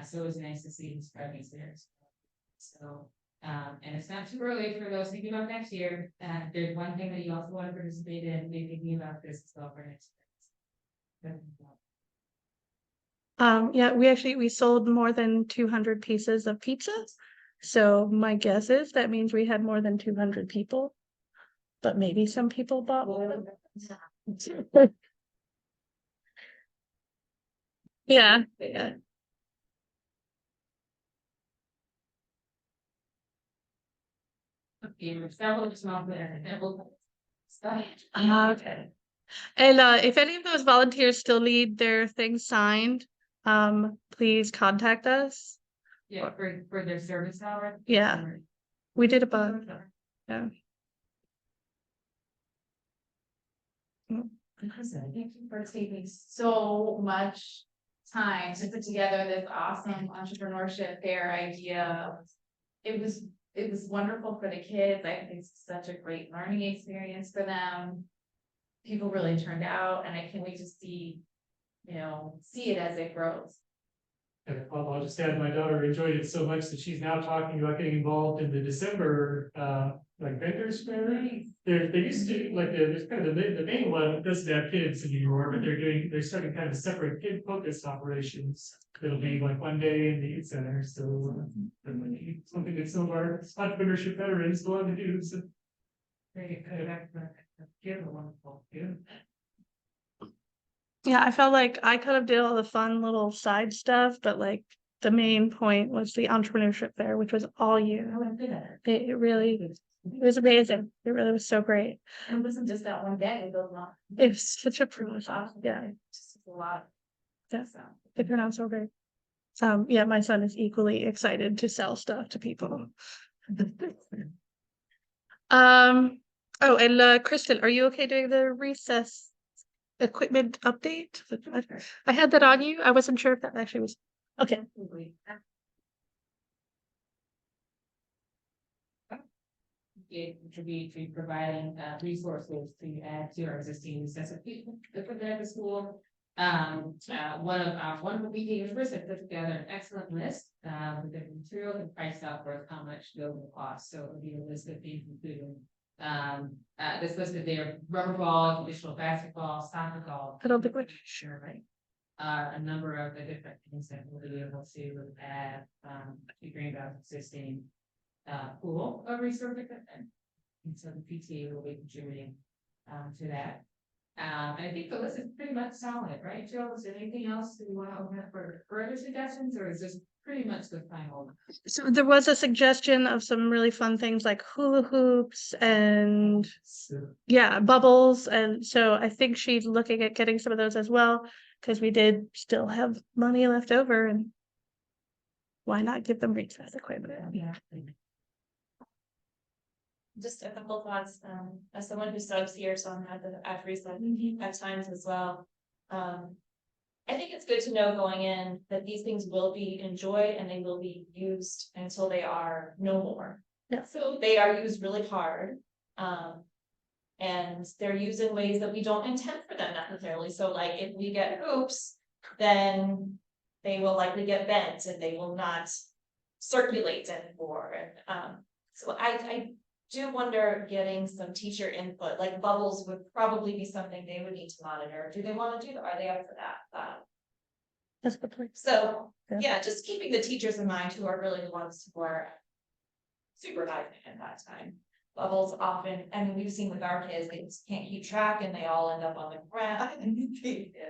So it was nice to see his presence there. So, and it's not too early for those thinking about next year. There's one thing that you also want to participate in, be thinking about this as well for next year. Yeah, we sold more than 200 pieces of pizza. So my guess is that means we had more than 200 people. But maybe some people bought more. Yeah, yeah. Okay. And if any of those volunteers still need their things signed, please contact us. Yeah, for their service hour. Yeah. We did a bunch. Yeah. Thank you for taking so much time to put together this awesome entrepreneurship fair idea. It was wonderful for the kids. I think it's such a great learning experience for them. People really turned out, and I can't wait to see, you know, see it as it grows. And I'll just add, my daughter enjoyed it so much that she's now talking about getting involved in the December, like vendors fair. They used to, like, there's kind of the main one doesn't have kids anymore, but they're starting kind of separate kid focused operations. It'll be like one day in the youth center, so something that some of our entrepreneurship veterans go on to do, so. Very wonderful, yeah. Yeah, I felt like I could have did all the fun little side stuff, but like the main point was the entrepreneurship fair, which was all you. It really, it was amazing. It really was so great. And it wasn't just that one day, it goes on. It was such a process. Yeah, Just a lot. Yeah. So. it turned out so great. Yeah, my son is equally excited to sell stuff to people. Oh, and Kristen, are you okay doing the recess equipment update? I had that on you. I wasn't sure if that actually was okay. Contribute to providing resources to add to our existing accessibility equipment at the school. One of the meetings first I put together an excellent list with the material and priced out for how much it will cost. So it would be a list of things including this listed there rubber balls, additional basketball, soccer ball. I don't think we sure, right? A number of the different things that we'll be able to add to Greenbelt's existing pool of resource equipment. And so the PTA will be contributing to that. I think the list is pretty much solid, right, Jill? Is there anything else that you want to open up for further suggestions, or is this pretty much the final? So there was a suggestion of some really fun things like hula hoops and yeah, bubbles. And so I think she's looking at getting some of those as well, because we did still have money left over, and why not give them recess equipment? Yeah. Just a couple thoughts, as someone who subs here, so I'm at the at recess at times as well. I think it's good to know going in that these things will be enjoyed and they will be used until they are no more. Yeah. So they are used really hard. And they're used in ways that we don't intend for them necessarily. So like if we get hoops, then they will likely get bent and they will not circulate anymore. And so I do wonder getting some teacher input, like bubbles would probably be something they would need to monitor. Do they want to do that? Are they up for that? That's a good point. So Yeah. yeah, just keeping the teachers in mind who are really the ones who are supervising at that time. Bubbles often, I mean, we've seen with our kids, they just can't keep track and they all end up on the ground.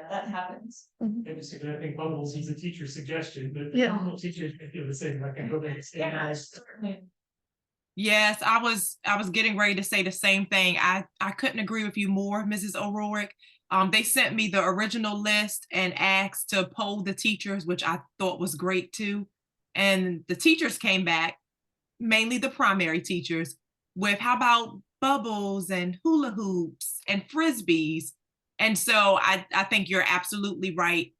That happens. Basically, I think bubbles is a teacher suggestion, but Yeah. teachers can feel the same. I can go back and say. Yeah, certainly. Yes, I was getting ready to say the same thing. I couldn't agree with you more, Mrs. O'Rourke. They sent me the original list and asked to poll the teachers, which I thought was great too. And the teachers came back, mainly the primary teachers, with how about bubbles and hula hoops and frisbees. And so I think you're absolutely right.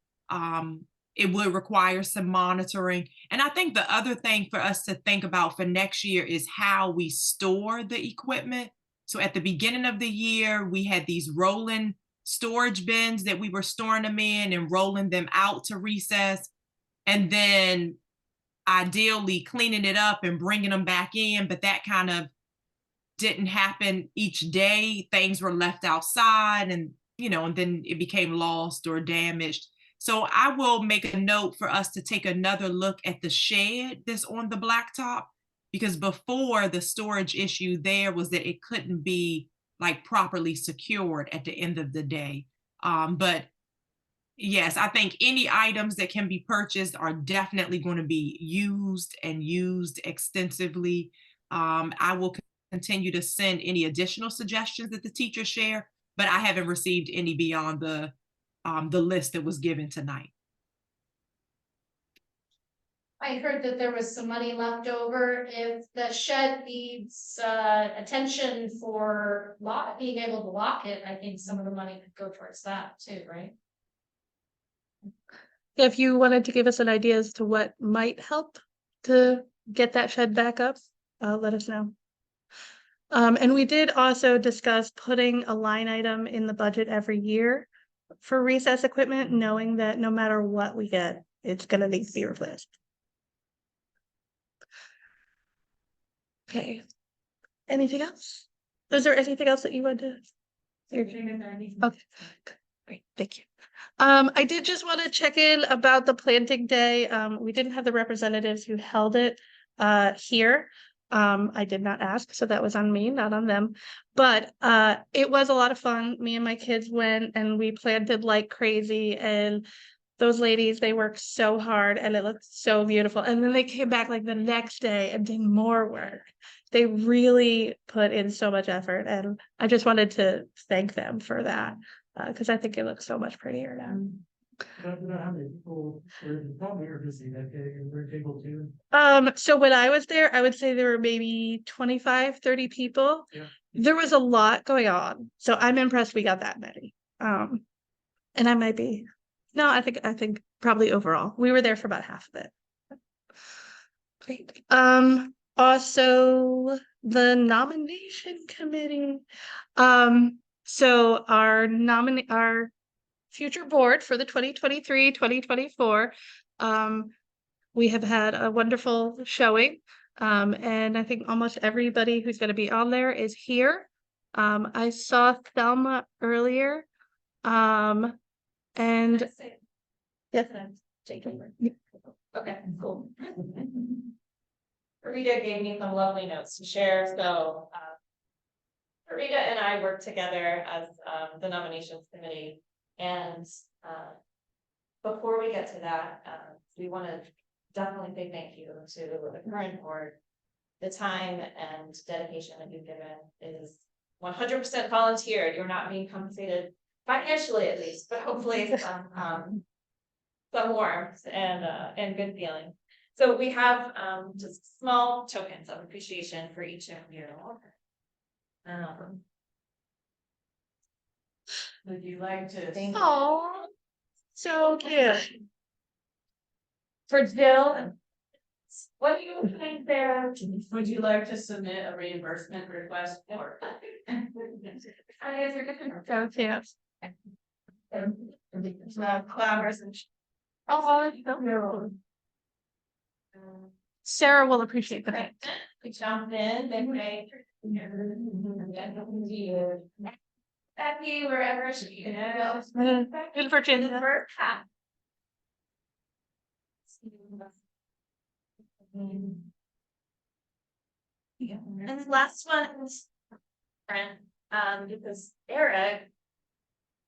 It would require some monitoring. And I think the other thing for us to think about for next year is how we store the equipment. So at the beginning of the year, we had these rolling storage bins that we were storing them in and rolling them out to recess. And then ideally cleaning it up and bringing them back in, but that kind of didn't happen each day. Things were left outside and, and then it became lost or damaged. So I will make a note for us to take another look at the shed that's on the blacktop, because before the storage issue there was that it couldn't be like properly secured at the end of the day. But yes, I think any items that can be purchased are definitely going to be used and used extensively. I will continue to send any additional suggestions that the teachers share, but I haven't received any beyond the list that was given tonight. I heard that there was some money left over if the shed needs attention for being able to lock it. I think some of the money could go towards that too, right? If you wanted to give us an idea as to what might help to get that shed back up, let us know. And we did also discuss putting a line item in the budget every year for recess equipment, knowing that no matter what we get, it's going to need to be replaced. Okay. Anything else? Is there anything else that you want to? Okay. Great. Thank you. I did just want to check in about the planting day. We didn't have the representatives who held it here. I did not ask, so that was on me, not on them. But it was a lot of fun. Me and my kids went and we planted like crazy, and those ladies, they worked so hard and it looked so beautiful. And then they came back like the next day and did more work. They really put in so much effort, and I just wanted to thank them for that. Because I think it looks so much prettier now. I don't know how many people were probably busy that day and were able to. So when I was there, I would say there were maybe 25, 30 people. Yeah. There was a lot going on. So I'm impressed we got that many. And I might be, no, I think probably overall. We were there for about half of it. Great. Also the nomination committee. So our future board for the 2023-2024, we have had a wonderful showing. And I think almost everybody who's going to be on there is here. I saw Thelma earlier. And yes, Okay, cool. Rita gave me some lovely notes to share. So Rita and I work together as the nominations committee. And before we get to that, we want to definitely say thank you to the current board. The time and dedication that you've given is 100% volunteered. You're not being compensated financially, at least, but hopefully some warmth and good feeling. So we have just small tokens of appreciation for each of you. Would you like to? Oh, so cute. For Jill, what do you think there? Would you like to submit a reimbursement request for? So cute. Flowers and. Oh, so Sarah will appreciate that. We jump in, then we. Becky, wherever she is. In Virginia. And the last one is different, because Eric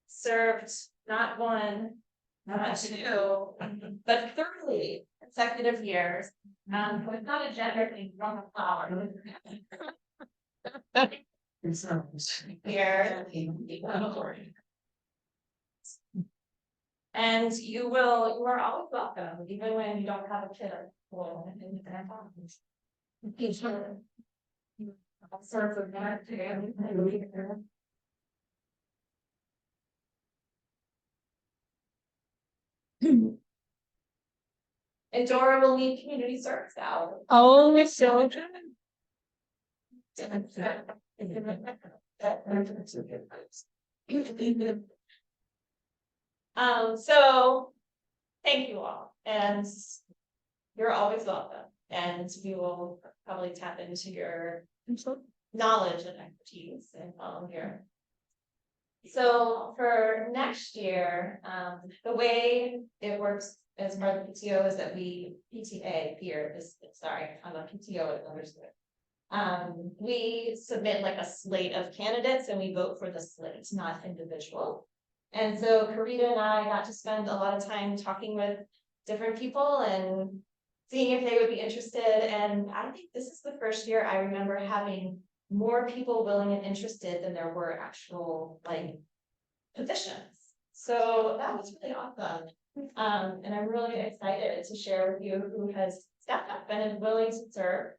served not one, not two, but 30 consecutive years. So it's not a gender thing from a flower. Here. And you are always welcome, even when you don't have a kid. Well, serve with that too. And Dora will need community service hours. Oh, so good. So thank you all, and you're always welcome, and we will probably tap into your knowledge and expertise and volunteer. So for next year, the way it works as part of the PTO is that PTA here is, sorry, I'm a PTO at another school. We submit like a slate of candidates and we vote for the slate, not individual. And so Karita and I got to spend a lot of time talking with different people and seeing if they would be interested. And I think this is the first year I remember having more people willing and interested than there were actual like positions. So that was really awesome. And I'm really excited to share with you who has stepped up and is willing to serve.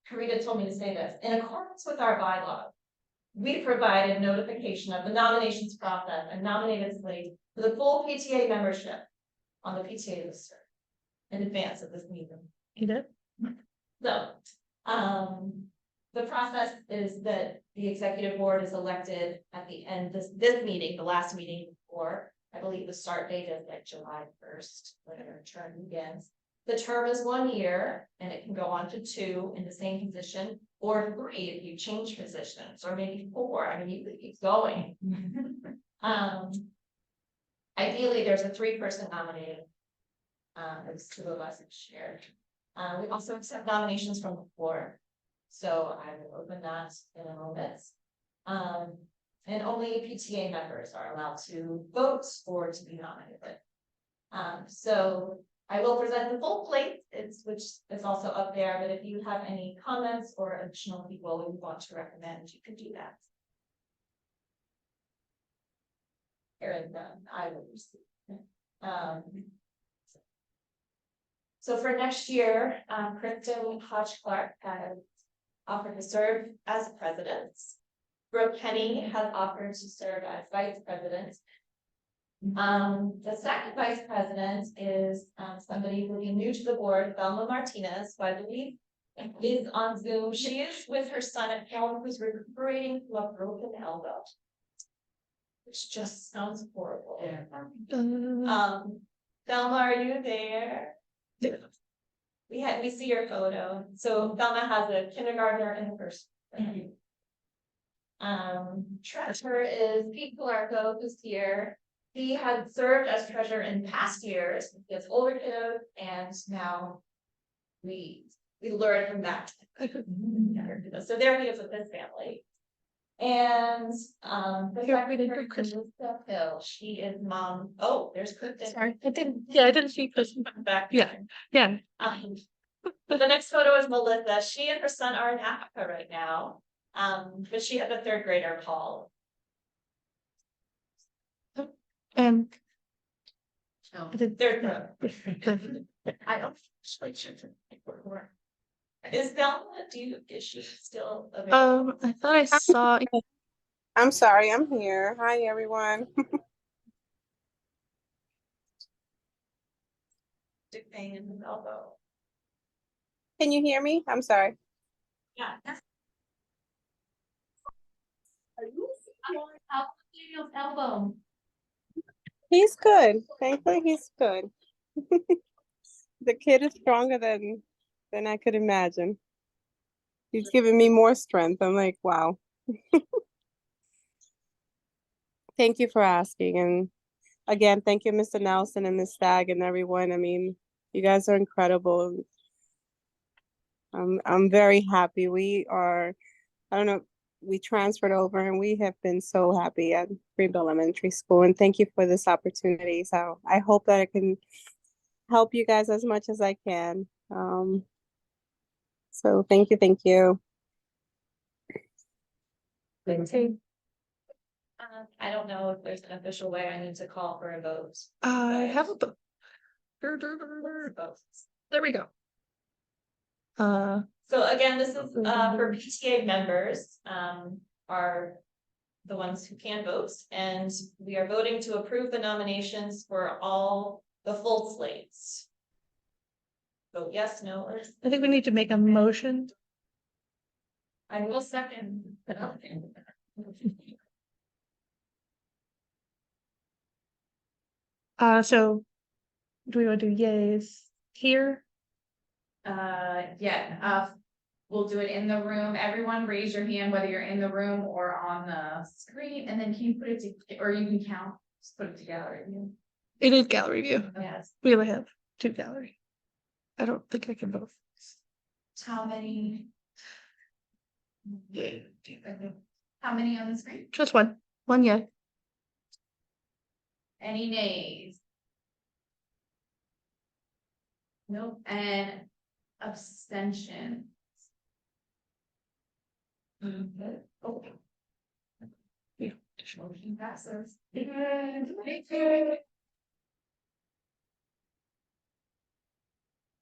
Karita told me to say this. In accordance with our bylaws, we provided notification of the nominations process and nominated slate for the full PTA membership on the PTA listserv in advance of this meeting. You did? So, the process is that the executive board is elected at the end, this meeting, the last meeting before, I believe the start date is like July 1st, when their term begins. The term is 1 year and it can go on to 2 in the same position, or 3 if you change positions, or maybe 4. I mean, you could keep going. Ideally, there's a 3-person nominated. There's 2 of us each year. We also accept nominations from the floor. So I will open that in a moment. And only PTA members are allowed to vote or to be nominated. So I will present the full plate, which is also up there, but if you have any comments or additional people you want to recommend, you can do that. And I will receive. So for next year, Kristen Hodge-Clark has offered to serve as president. Brooke Kenny has offered to serve as vice president. The second vice president is somebody who will be new to the board, Thelma Martinez, who I believe is on Zoom. She is with her son at home who's recuperating from a broken elbow, which just sounds horrible. Thelma, are you there? We see your photo. So Thelma has a kindergartner in the first grade. Treasurer is Pete Galarco, who's here. He had served as treasurer in past years. He has older kiddos, and now we learn from that. So there he is with his family. And the secretary is Lisa Hill. She is mom. Oh, there's Kristen. Sorry, I didn't see Kristen back. Yeah. But the next photo is Melissa. She and her son are in Africa right now. But she had a 3rd grader, Paul. And They're I don't is Velma, is she still available? I thought I saw I'm sorry, I'm here. Hi, everyone. Dick pain in the elbow. Can you hear me? I'm sorry. Yeah. Are you Daniel's elbow? He's good. Thankfully, he's good. The kid is stronger than I could imagine. He's giving me more strength. I'm like, wow. Thank you for asking. And again, thank you, Mr. Nelson and Ms. Stagg and everyone. I mean, you guys are incredible. I'm very happy. I don't know, we transferred over and we have been so happy at Greenville Elementary School. And thank you for this opportunity. So I hope that I can help you guys as much as I can. So thank you, thank you. I don't know if there's an official way I need to call for a vote. I have a book. There we go. So again, this is for PTA members, are the ones who can vote, and we are voting to approve the nominations for all the full slates. Vote yes, no, or I think we need to make a motion. I will second. So do we want to do yays here? Yeah, we'll do it in the room. Everyone raise your hand, whether you're in the room or on the screen, and then can you put it to, or you can count, just put it together. It is gallery view. Yes. We only have 2 gallery. I don't think I can vote. How many? How many on the screen? Just one. One yay. Any nays? Nope. And abstention. Okay. Yeah. Motion passes.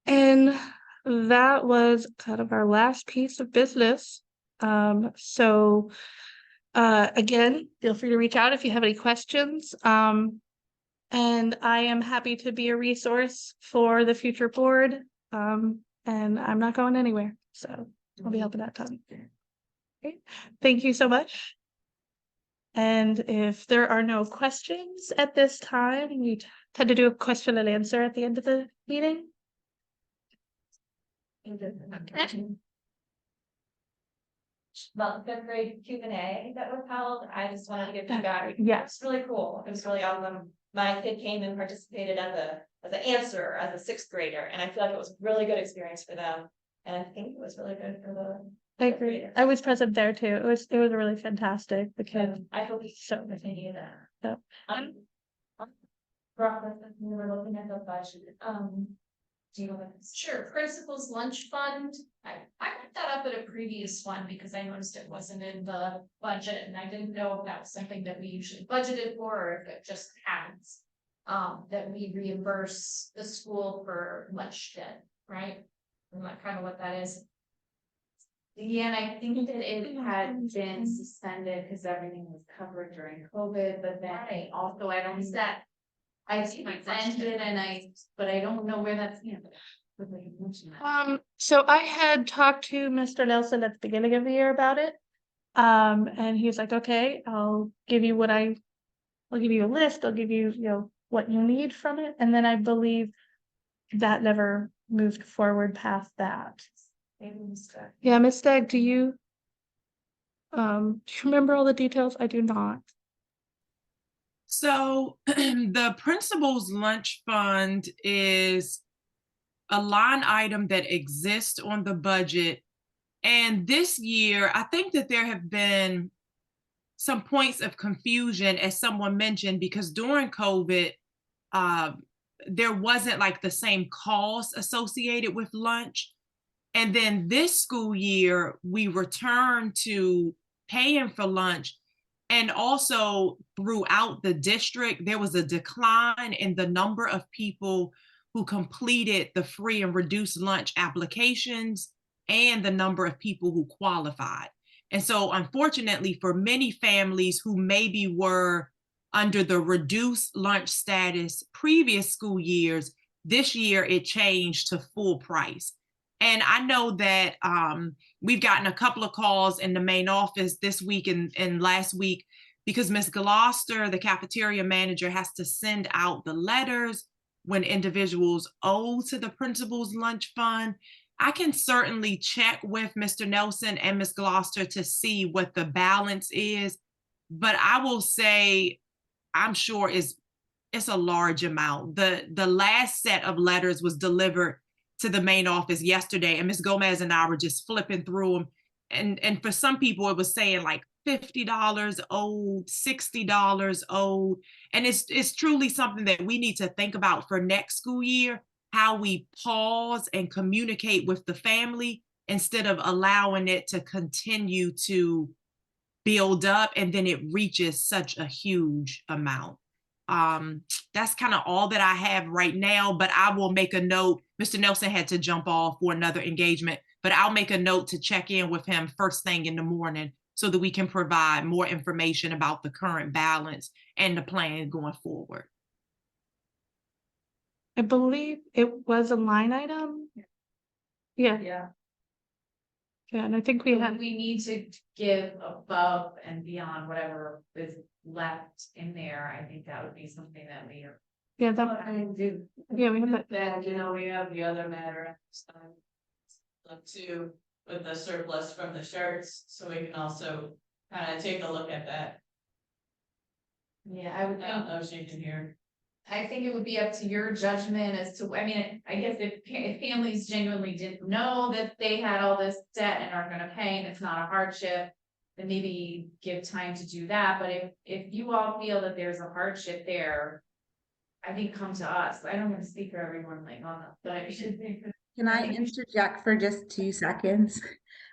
And that was kind of our last piece of business. So again, feel free to reach out if you have any questions. And I am happy to be a resource for the future board. And I'm not going anywhere, so I'll be helping out Tom. Okay. Thank you so much. And if there are no questions at this time, we tend to do a question and answer at the end of the meeting. Well, fifth grade Q&A that was held, I just wanted to give feedback. Yes. It's really cool. It was really awesome. My kid came and participated as an answer as a 6th grader, and I feel like it was a really good experience for them. And I think it was really good for the I agree. I was present there too. It was really fantastic. The kid. I hope we so continue that. Yep. Brock, we were looking at the budget. Do you want to? Sure, principal's lunch fund. I put that up at a previous one because I noticed it wasn't in the budget and I didn't know if that was something that we usually budgeted for or if it just happens. That we reimburse the school for lunch debt, right? And that kind of what that is. Yeah, and I think that it had been suspended because everything was covered during COVID, but then also I don't set. I suspended but I don't know where that's, So I had talked to Mr. Nelson at the beginning of the year about it. And he was like, okay, I'll give you a list, I'll give you, what you need from it. And then I believe that never moved forward past that. Yeah, Ms. Stagg, do you remember all the details? I do not. So the principal's lunch fund is a line item that exists on the budget. And this year, I think that there have been some points of confusion, as someone mentioned, because during COVID, there wasn't like the same cost associated with lunch. And then this school year, we returned to paying for lunch. And also throughout the district, there was a decline in the number of people who completed the free and reduced lunch applications and the number of people who qualified. And so unfortunately for many families who maybe were under the reduced lunch status previous school years, this year it changed to full price. And I know that we've gotten a couple of calls in the main office this week and last week, because Ms. Gloucester, the cafeteria manager, has to send out the letters when individuals owe to the principal's lunch fund. I can certainly check with Mr. Nelson and Ms. Gloucester to see what the balance is, but I will say I'm sure it's a large amount. The last set of letters was delivered to the main office yesterday, and Ms. Gomez and I were just flipping through them. And for some people, it was saying like $50 owed, $60 owed. And it's truly something that we need to think about for next school year, how we pause and communicate with the family instead of allowing it to continue to build up and then it reaches such a huge amount. That's kind of all that I have right now, but I will make a note. Mr. Nelson had to jump off for another engagement, but I'll make a note to check in with him first thing in the morning so that we can provide more information about the current balance and the plan going forward. I believe it was a line item. Yeah, Yeah. yeah, and I think we had, We need to give above and beyond whatever is left in there. I think that would be something that we are. yeah, But that, I mean, do, yeah, we had that. that, you know, we have the other matter at this time. Look to, with the surplus from the shirts, so we can also kind of take a look at that. Yeah, I would I don't know if you can hear. I think it would be up to your judgment as to, I mean, I guess if families genuinely didn't know that they had all this debt and are gonna pay and it's not a hardship, then maybe give time to do that, but if you all feel that there's a hardship there, I think come to us. I don't want to speak for everyone like on that, but it should be. Can I interject for just 2 seconds?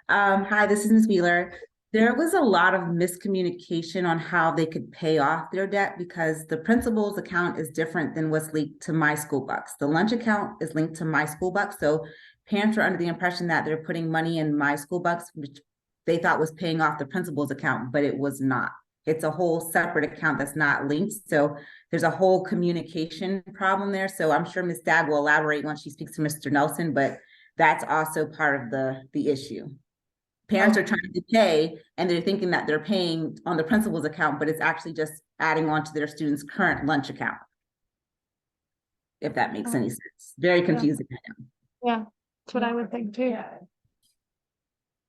Hi, this is Ms. Wheeler. There was a lot of miscommunication on how they could pay off their debt because the principal's account is different than what's linked to My School Bucks. The lunch account is linked to My School Bucks, so parents are under the impression that they're putting money in My School Bucks, which they thought was paying off the principal's account, but it was not. It's a whole separate account that's not linked. So there's a whole communication problem there. So I'm sure Ms. Stagg will elaborate once she speaks to Mr. Nelson, but that's also part of the issue. Parents are trying to pay and they're thinking that they're paying on the principal's account, but it's actually just adding on to their student's current lunch account. If that makes any sense. Very confusing. Yeah, that's what I would think too.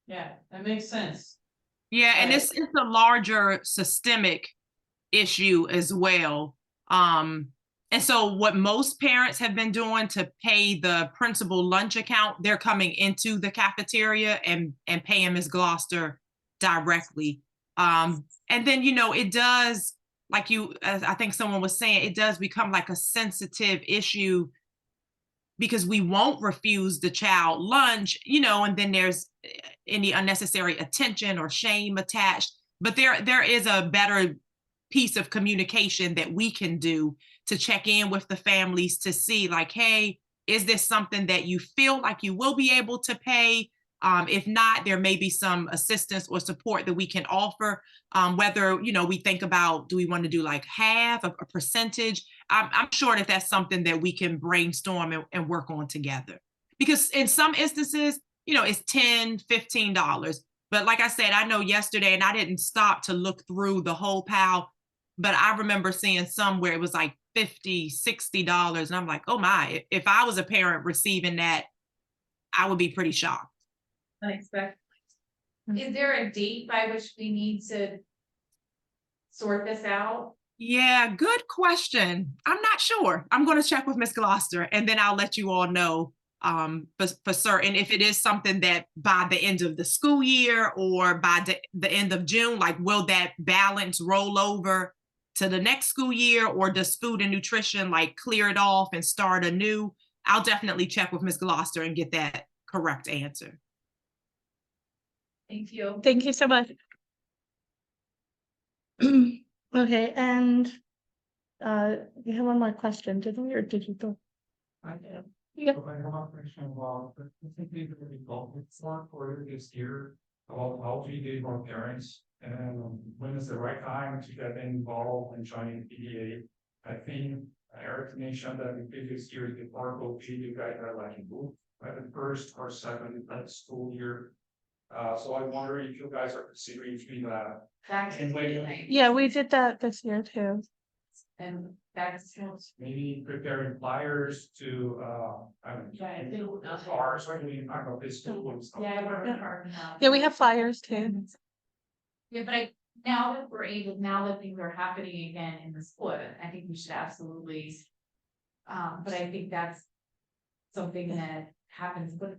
Yeah, that makes sense. Yeah, and it's a larger systemic issue as well. And so what most parents have been doing to pay the principal lunch account, they're coming into the cafeteria and paying Ms. Gloucester directly. And then, you know, it does, like as I think someone was saying, it does become like a sensitive issue because we won't refuse the child lunch, you know, and then there's any unnecessary attention or shame attached. But there is a better piece of communication that we can do to check in with the families to see like, hey, is this something that you feel like you will be able to pay? If not, there may be some assistance or support that we can offer. Whether, you know, we think about, do we want to do like half, a percentage? I'm sure that that's something that we can brainstorm and work on together. Because in some instances, you know, it's $10, $15. But like I said, I know yesterday, and I didn't stop to look through the whole pile, but I remember seeing some where it was like $50, $60. And I'm like, oh my, if I was a parent receiving that, I would be pretty shocked. Unexpected. Is there a date by which we need to sort this out? Yeah, good question. I'm not sure. I'm going to check with Ms. Gloucester and then I'll let you all know for certain if it is something that by the end of the school year or by the end of June, like will that balance roll over to the next school year, or does food and nutrition like clear it off and start anew? I'll definitely check with Ms. Gloucester and get that correct answer. Thank you. Thank you so much. Okay, and we have one more question, didn't we, or did you go? I have. Yeah. So I have operation involved, but I think we've already called it for this year. how do you get more parents? And when is the right time to get involved in joining PTA? I think Eric mentioned that in previous years, before COVID, you guys are like moved by the first or second school year. So I wonder if you guys are considering doing that. And when Yeah, we did that this year too. And that's. maybe preparing flyers to, I don't know, cars, or maybe, I don't know, this school and stuff. Yeah, we have flyers too. Yeah, but now that things are happening again in the school, I think we should absolutely. But I think that's something that happens, but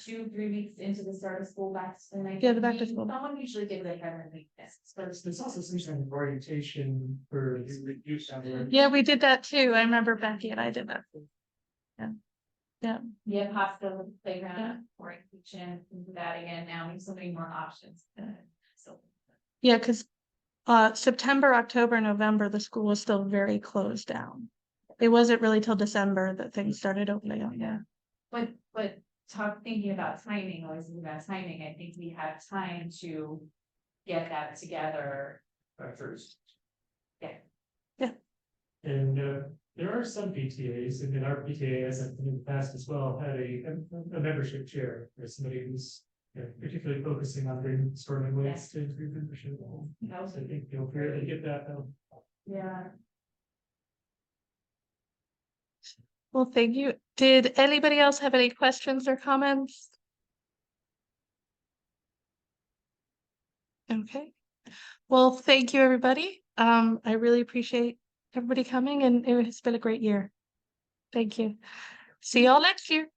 2-3 weeks into the start of school back to school. Yeah, the back to school. Someone usually gives a kind of this, but There's also some kind of orientation for youth center. Yeah, we did that too. I remember Becky and I did that. Yeah. yeah, hospital, playground, orientation, things of that again, now we have so many more options. So. Yeah, because September, October, November, the school was still very closed down. It wasn't really till December that things started opening up. Yeah. But thinking about timing, I think we have time to get that together. First. Yeah. And there are some PTAs, and in our PTA, as in the past as well, had a membership chair, or somebody who's particularly focusing on bringing storing ways to improve membership. I think you'll fairly get that. Yeah. Well, thank you. Did anybody else have any questions or comments? Okay. Well, thank you, everybody. I really appreciate everybody coming, and it has been a great year. Thank you. See y'all next year.